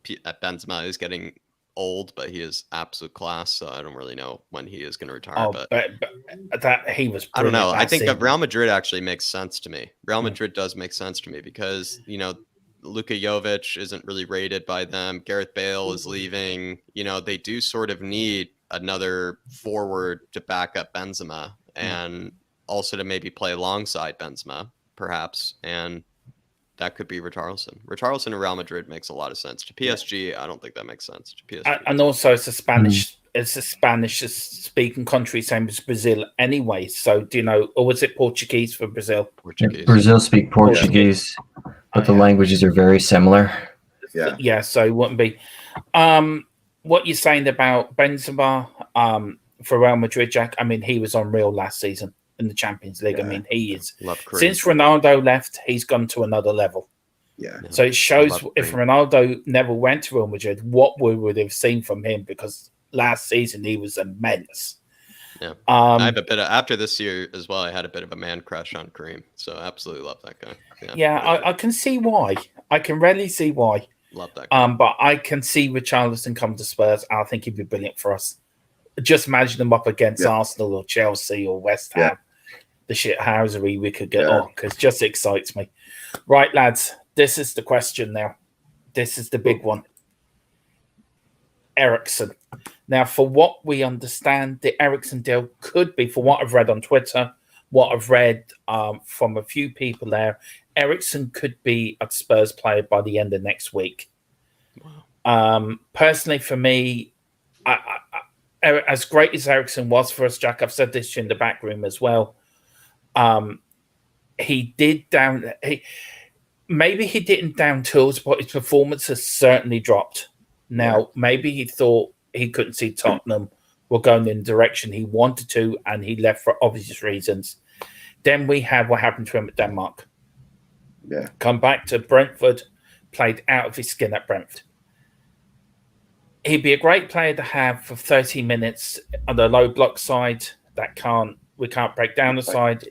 Benzema is getting old, but he is absolute class. So I don't really know when he is going to retire. But that he was. I don't know. I think Real Madrid actually makes sense to me. Real Madrid does make sense to me because Luka Jovic isn't really rated by them. Gareth Bale is leaving. They do sort of need another forward to back up Benzema and also to maybe play alongside Benzema, perhaps. And that could be Richarlison. Richarlison and Real Madrid makes a lot of sense. To PSG, I don't think that makes sense. To PSG, and also it's a Spanish-speaking country, same as Brazil anyway. So do you know, or was it Portuguese for Brazil? Portuguese. Brazil speak Portuguese, but the languages are very similar. Yeah. So it wouldn't be. What you're saying about Benzema for Real Madrid, Jack? I mean, he was unreal last season in the Champions League. I mean, he is since Ronaldo left, he's gone to another level. So it shows if Ronaldo never went to Real Madrid, what we would have seen from him, because last season he was immense. I have a bit of, after this year as well, I had a bit of a man crush on Kareem. So absolutely love that guy. I can see why. I can really see why. Love that guy. But I can see Richarlison come to Spurs. I think he'd be brilliant for us. Just imagine them up against Arsenal or Chelsea or West Ham. The shithousery we could get on, because just excites me. Right, lads, this is the question now. This is the big one. Eriksen. Now, for what we understand, the Eriksen deal could be, for what I've read on Twitter, what I've read from a few people there, Eriksen could be a Spurs player by the end of next week. Wow. Personally, for me, as great as Eriksen was for us, Jack, I've said this in the back room as well. Maybe he didn't down tools, but his performance has certainly dropped. Now, maybe he thought he couldn't see Tottenham were going in the direction he wanted to, and he left for obvious reasons. Then we had what happened to him at Denmark. Come back to Brentford, played out of his skin at Brentford. He'd be a great player to have for 30 minutes on the low block side. We can't break down the side.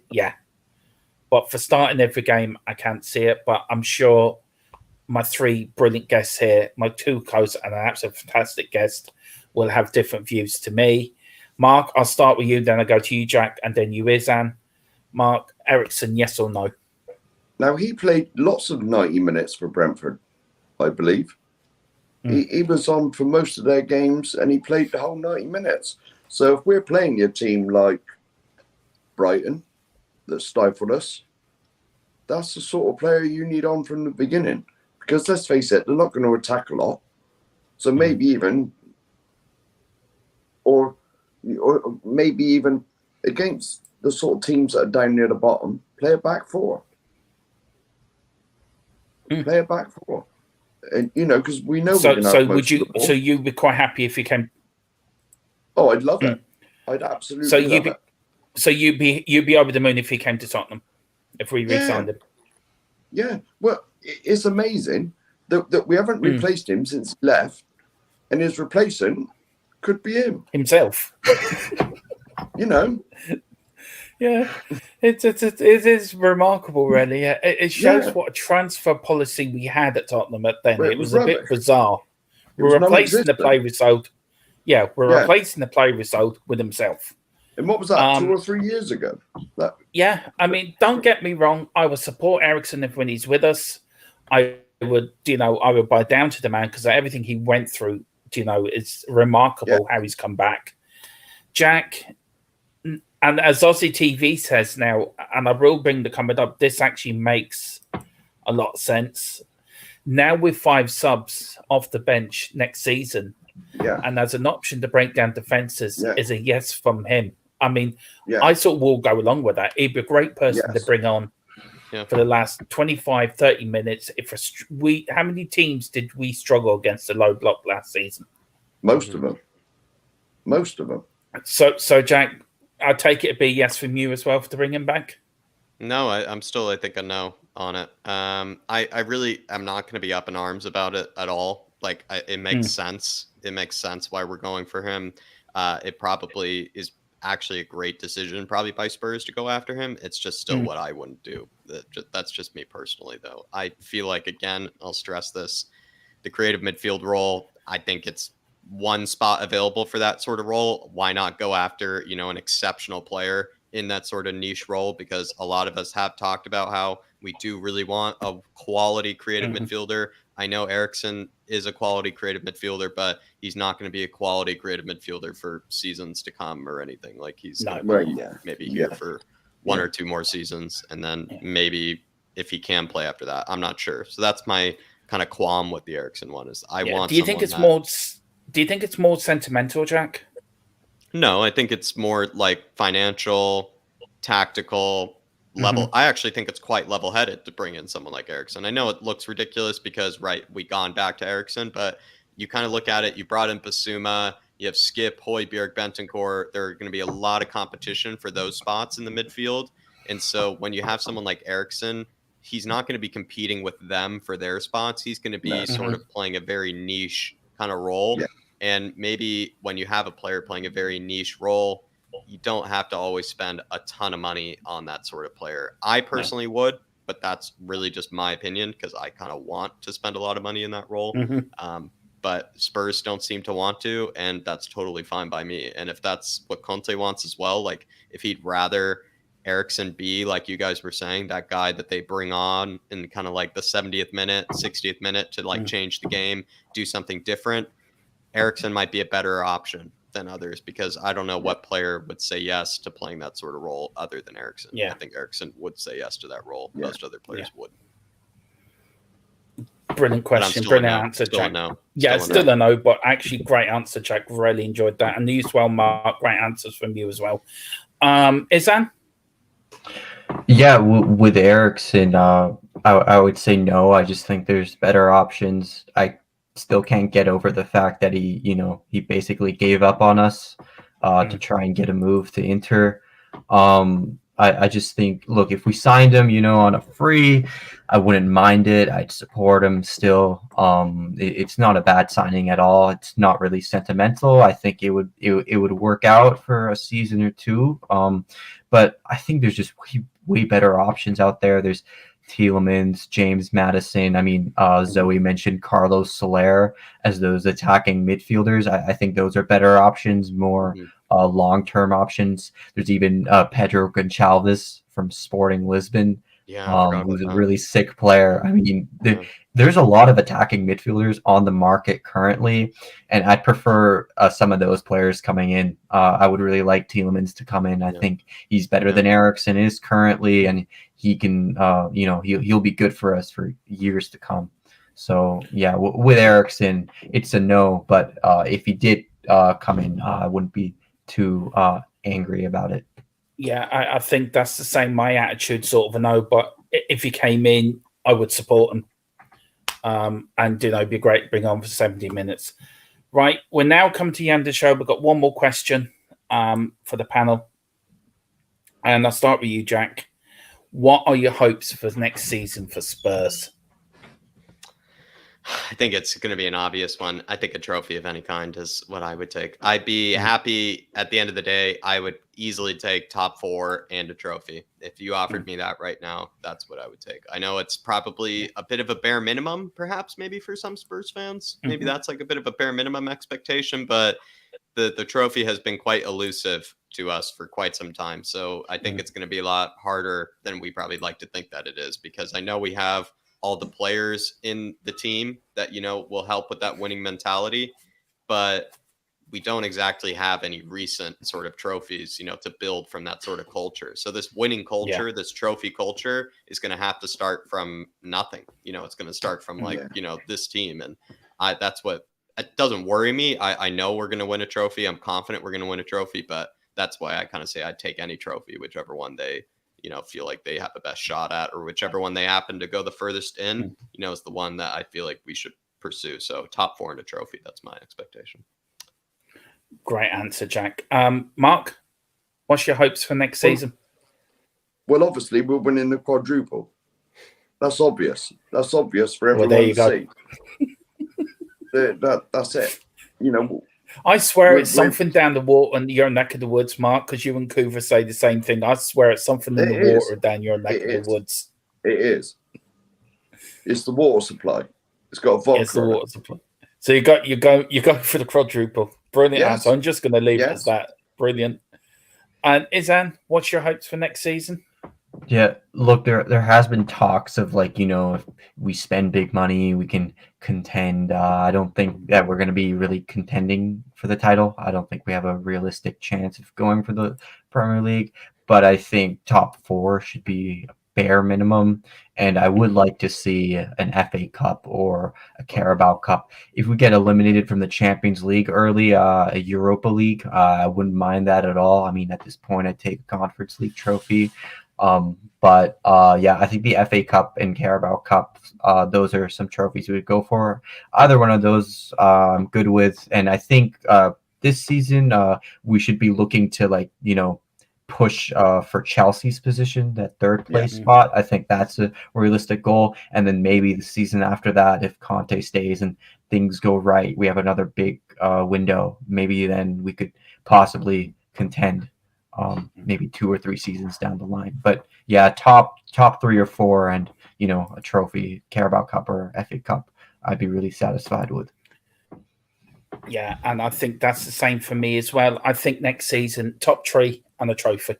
But for starting every game, I can't see it. But I'm sure my three brilliant guests here, my two co-hosts and an absolute fantastic guest, will have different views to me. Mark, I'll start with you, then I'll go to you, Jack, and then you, Izhan. Mark, Eriksen, yes or no? Now, he played lots of 90 minutes for Brentford, I believe. He was on for most of their games, and he played the whole 90 minutes. So if we're playing a team like Brighton that stifled us, that's the sort of player you need on from the beginning. Because let's face it, they're not going to attack a lot. So maybe even, or maybe even against the sort of teams that are down near the bottom, play a back four. Play a back four. And, because we know we're going to have most of the ball. So you'd be quite happy if you came? Oh, I'd love it. I'd absolutely love it. So you'd be over the moon if he came to Tottenham, if we re-signed him? Yeah, well, it's amazing that we haven't replaced him since he left, and his replacement could be him himself. You know. Yeah, it is remarkable, really. It shows what a transfer policy we had at Tottenham at then. Well, it was a bit rubbish. bizarre. We're replacing the play result. Yeah, we're replacing the play result with himself. And what was that, 2 or 3 years ago? Yeah, I mean, don't get me wrong. I would support Eriksen when he's with us. I would, I would buy down to the man because everything he went through, it's remarkable how he's come back. Jack, and as Aussie TV says now, and I will bring the comment up, this actually makes a lot of sense. Now with 5 subs off the bench next season, and as an option to break down defences is a yes from him. I mean, I thought we'll go along with that. He'd be a great person to bring on for the last 25, 30 minutes. How many teams did we struggle against the low block last season? Most of them. So Jack, I take it to be yes from you as well to bring him back. No, I'm still, I think, a no on it. I really am not going to be up in arms about it at all. Like, it makes sense. It makes sense why we're going for him. It probably is actually a great decision, probably by Spurs, to go after him. It's just still what I wouldn't do. That's just me personally, though. I feel like, again, I'll stress this: the creative midfield role, I think it's one spot available for that sort of role. Why not go after, an exceptional player in that sort of niche role? Because a lot of us have talked about how we do really want a quality creative midfielder. I know Eriksen is a quality creative midfielder, but he's not going to be a quality creative midfielder for seasons to come or anything. Like, he's maybe here for 1 or 2 more seasons, and then maybe if he can play after that, I'm not sure. So that's my kind of qualm with the Eriksen one. Is I want. Do you think it's more? Do you think it's more sentimental, Jack? No, I think it's more like financial, tactical level. I actually think it's quite level-headed to bring in someone like Eriksen. I know it looks ridiculous because, we gone back to Eriksen, but you kind of look at it, you brought in Basuma, you have Skip, Højbjerg, Bentancur. There are going to be a lot of competition for those spots in the midfield. And so when you have someone like Eriksen, he's not going to be competing with them for their spots. He's going to be sort of playing a very niche kind of role. Yeah. And maybe when you have a player playing a very niche role, you don't have to always spend a ton of money on that sort of player. I personally would, but that's really just my opinion because I kind of want to spend a lot of money in that role. But Spurs don't seem to want to, and that's totally fine by me. And if that's what Conte wants as well, like if he'd rather Eriksen be, like you guys were saying, that guy that they bring on in kind of like the 70th minute, 60th minute to like change the game, do something different, Eriksen might be a better option than others because I don't know what player would say yes to playing that sort of role other than Eriksen. I think Eriksen would say yes to that role. Most other players wouldn't. Brilliant question. Brilliant answer, Jack. Still a no, but actually great answer, Jack. Really enjoyed that. And you as well, Mark. Great answers from you as well. Izhan? Yeah, with Eriksen, I would say no. I just think there's better options. I still can't get over the fact that he basically gave up on us to try and get a move to Inter. I just think, look, if we signed him, on a free, I wouldn't mind it. I'd support him still. It's not a bad signing at all. It's not really sentimental. I think it would work out for a season or 2. But I think there's just way better options out there. There's Tielemans, James Maddison. I mean, Zoe mentioned Carlos Soler as those attacking midfielders. I think those are better options, more long-term options. There's even Pedro Gonçalves from Sporting Lisbon, who's a really sick player. I mean, there's a lot of attacking midfielders on the market currently, and I'd prefer some of those players coming in. I would really like Tielemans to come in. I think he's better than Eriksen is currently, and he can, he'll be good for us for years to come. So yeah, with Eriksen, it's a no. But if he did come in, I wouldn't be too angry about it. Yeah, I think that's the same. My attitude, sort of a no. But if he came in, I would support him. And it'd be great to bring on for 70 minutes. Right, we're now coming to the end of the show. We've got one more question for the panel, and I'll start with you, Jack. What are your hopes for next season for Spurs? I think it's going to be an obvious one. I think a trophy of any kind is what I would take. I'd be happy at the end of the day. I would easily take top 4 and a trophy. If you offered me that right now, that's what I would take. I know it's probably a bit of a bare minimum, perhaps maybe for some Spurs fans. Maybe that's like a bit of a bare minimum expectation, but the trophy has been quite elusive to us for quite some time. So I think it's going to be a lot harder than we probably like to think that it is, because I know we have all the players in the team that, will help with that winning mentality, but we don't exactly have any recent sort of trophies, to build from that sort of culture. So this winning culture, this trophy culture is going to have to start from nothing. It's going to start from this team. And that's what, it doesn't worry me. I know we're going to win a trophy. I'm confident we're going to win a trophy, but that's why I kind of say I'd take any trophy, whichever one they feel like they have the best shot at, or whichever one they happen to go the furthest in, is the one that I feel like we should pursue. So top 4 and a trophy, that's my expectation. Great answer, Jack. Mark, what's your hopes for next season? Well, obviously we're winning the quadruple. That's obvious. That's obvious for everyone to see. That's it. I swear it's something down the water in your neck of the woods, Mark, because you and Coover say the same thing. I swear it's something in the water down your neck of the woods. It is. It's the water supply. It's got a vodka. It's the water supply. So you go for the quadruple. Brilliant answer. I'm just going to leave it as that. Brilliant. And Izhan, what's your hopes for next season? Yeah, look, there has been talks of if we spend big money, we can contend. I don't think that we're going to be really contending for the title. I don't think we have a realistic chance of going for the Premier League, but I think top 4 should be a bare minimum, and I would like to see an FA Cup or a Carabao Cup. If we get eliminated from the Champions League early, a Europa League, I wouldn't mind that at all. I mean, at this point, I'd take a Conference League trophy. But I think the FA Cup and Carabao Cup, those are some trophies we would go for. Either one of those, I'm good with. And I think this season we should be looking to push for Chelsea's position, that 3rd place spot. I think that's a realistic goal. And then maybe the season after that, if Conte stays and things go right, we have another big window. Maybe then we could possibly contend. Maybe 2 or 3 seasons down the line, but top 3 or 4, and a trophy, Carabao Cup or FA Cup, I'd be really satisfied with. Yeah, and I think that's the same for me as well. I think next season, top 3 and a trophy,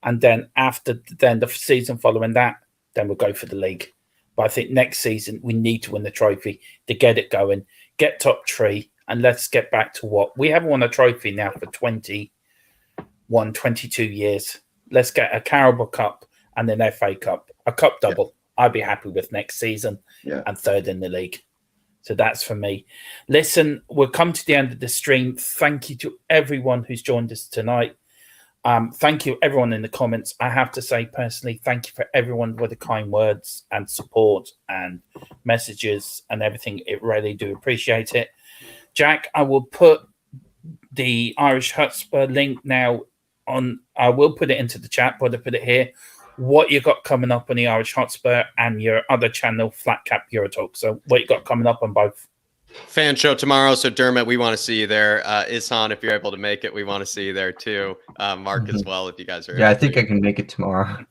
and then the season following that, then we'll go for the league. But I think next season we need to win the trophy to get it going, get top 3, and let's get back to what we haven't won a trophy now for 22 years. Let's get a Carabao Cup and an FA Cup, a cup double. I'd be happy with next season, and 3rd in the league. So that's for me. Listen, we'll come to the end of the stream. Thank you to everyone who's joined us tonight. Thank you everyone in the comments. I have to say personally, thank you for everyone with the kind words and support and messages and everything. It really do appreciate it. Jack, I will put the Irish Hotspur link now on. I will put it into the chat, but I put it here. What you got coming up on the Irish Hotspur and your other channel, Flat Cap Eurotalk. So what you got coming up on both? Fan show tomorrow. So Dermot, we want to see you there. Izhan, if you're able to make it, we want to see you there too. Mark as well, if you guys are. Yeah, I think I can make it tomorrow.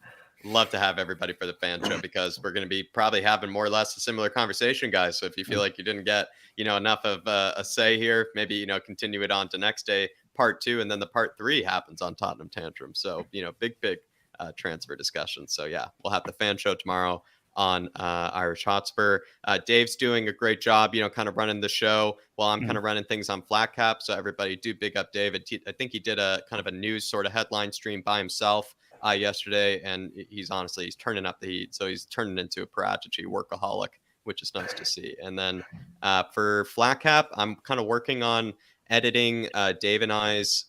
Love to have everybody for the fan show, because we're going to be probably having more or less a similar conversation, guys. So if you feel like you didn't get, enough of a say here, maybe, continue it on to next day, part 2, and then the part 3 happens on Tottenham Tantrum. So, big transfer discussion. So yeah, we'll have the fan show tomorrow on Irish Hotspur. Dave's doing a great job, kind of running the show while I'm kind of running things on Flat Cap. So everybody do big up David. I think he did a kind of a news sort of headline stream by himself yesterday, and he's turning up the heat. So he's turning into a prodigy workaholic, which is nice to see. And then for Flat Cap, I'm kind of working on editing Dave and I's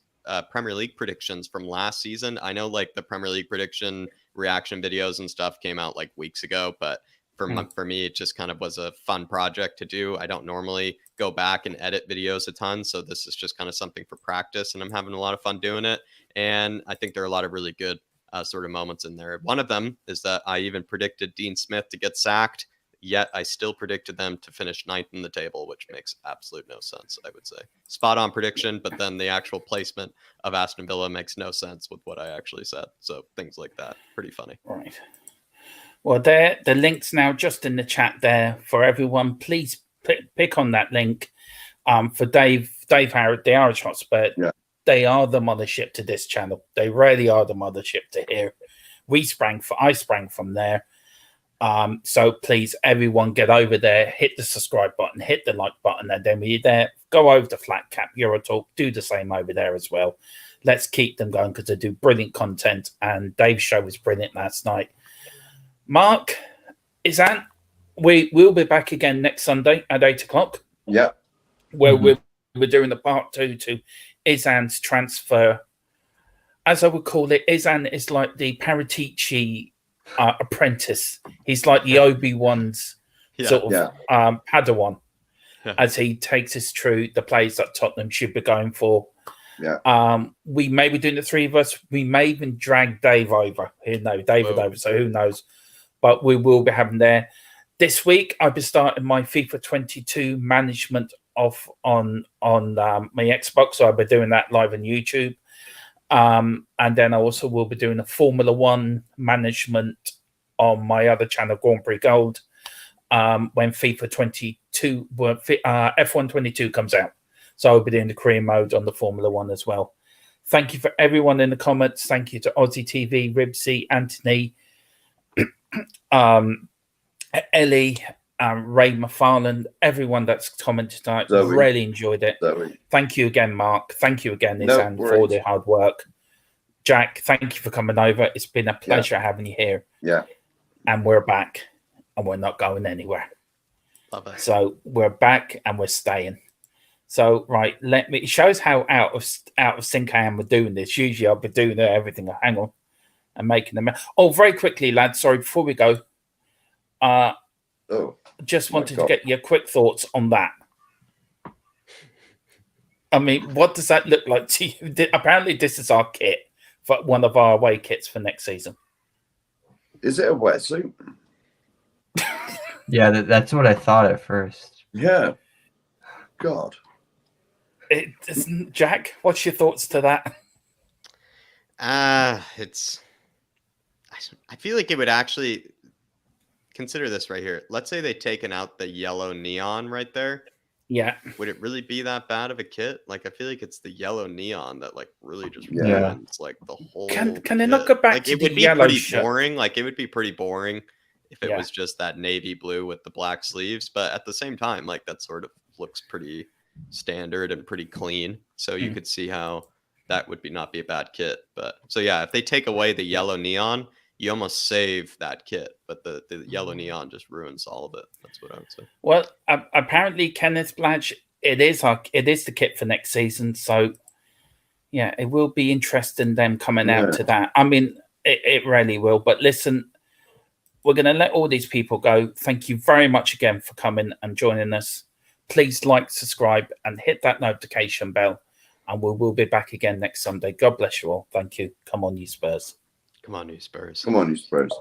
Premier League predictions from last season. I know the Premier League prediction reaction videos and stuff came out weeks ago, but for me, it just kind of was a fun project to do. I don't normally go back and edit videos a ton, so this is just kind of something for practice, and I'm having a lot of fun doing it. And I think there are a lot of really good sort of moments in there. One of them is that I even predicted Dean Smith to get sacked, yet I still predicted them to finish 9th in the table, which makes absolute no sense, I would say. Spot on prediction, but then the actual placement of Aston Villa makes no sense with what I actually said. So things like that, pretty funny. Right. Well, there, the link's now just in the chat there for everyone. Please pick on that link. For Dave Howard, the Irish Hotspur, they are the mothership to this channel. They really are the mothership to here. I sprang from there. So please, everyone, get over there, hit the subscribe button, hit the like button, and then when you're there, go over to Flat Cap Eurotalk, do the same over there as well. Let's keep them going because they do brilliant content, and Dave's show was brilliant last night. Mark, Izhan, we'll be back again next Sunday at 8 o'clock. Yeah. Where we're doing the part 2 to Izhan's transfer. As I would call it, Izhan is like the Paratici apprentice. He's like the Obi-Wan's sort of Padawan, as he takes us through the plays that Tottenham should be going for. Yeah. We may be doing the three of us. We may even drag Dave over. David over, so who knows? But we will be having there. This week, I'll be starting my FIFA 22 management off on my Xbox, so I'll be doing that live on YouTube. And then I also will be doing a Formula One management on my other channel, Grand Prix Gold, when FIFA 22, F1 22 comes out. So I'll be doing the career mode on the Formula One as well. Thank you for everyone in the comments. Thank you to Aussie TV, Ribsy, Anthony, Ellie, Ray McFarland, everyone that's commented tonight. Really enjoyed it. Thank you again, Mark. Thank you again, Izhan, for the hard work. Jack, thank you for coming over. It's been a pleasure having you here. Yeah. And we're back, and we're not going anywhere. Love it. So we're back, and we're staying. So, right, it shows how out of sync I am with doing this. Usually I'll be doing everything. Hang on. And making them. Oh, very quickly, lads. Sorry, before we go. Just wanted to get your quick thoughts on that. I mean, what does that look like to you? Apparently, this is our kit for one of our away kits for next season. Is it a wetsuit? Yeah, that's what I thought at first. Yeah. God. Jack, what's your thoughts to that? I feel like it would actually consider this right here. Let's say they'd taken out the yellow neon right there. Yeah. Would it really be that bad of a kit? Like, I feel like it's the yellow neon that like really just ruins like the whole. Can they not go back to the yellow? It would be pretty boring. Like, it would be pretty boring if it was just that navy blue with the black sleeves. But at the same time, like, that sort of looks pretty standard and pretty clean. So you could see how that would not be a bad kit. But so yeah, if they take away the yellow neon, you almost save that kit, but the yellow neon just ruins all of it. That's what I would say. Well, apparently Kenneth Blanche, it is the kit for next season. So yeah, it will be interesting them coming out to that. I mean, it really will. But listen, we're going to let all these people go. Thank you very much again for coming and joining us. Please like, subscribe, and hit that notification bell. And we will be back again next Sunday. God bless you all. Thank you. Come on, you Spurs. Come on, you Spurs. Come on, you Spurs.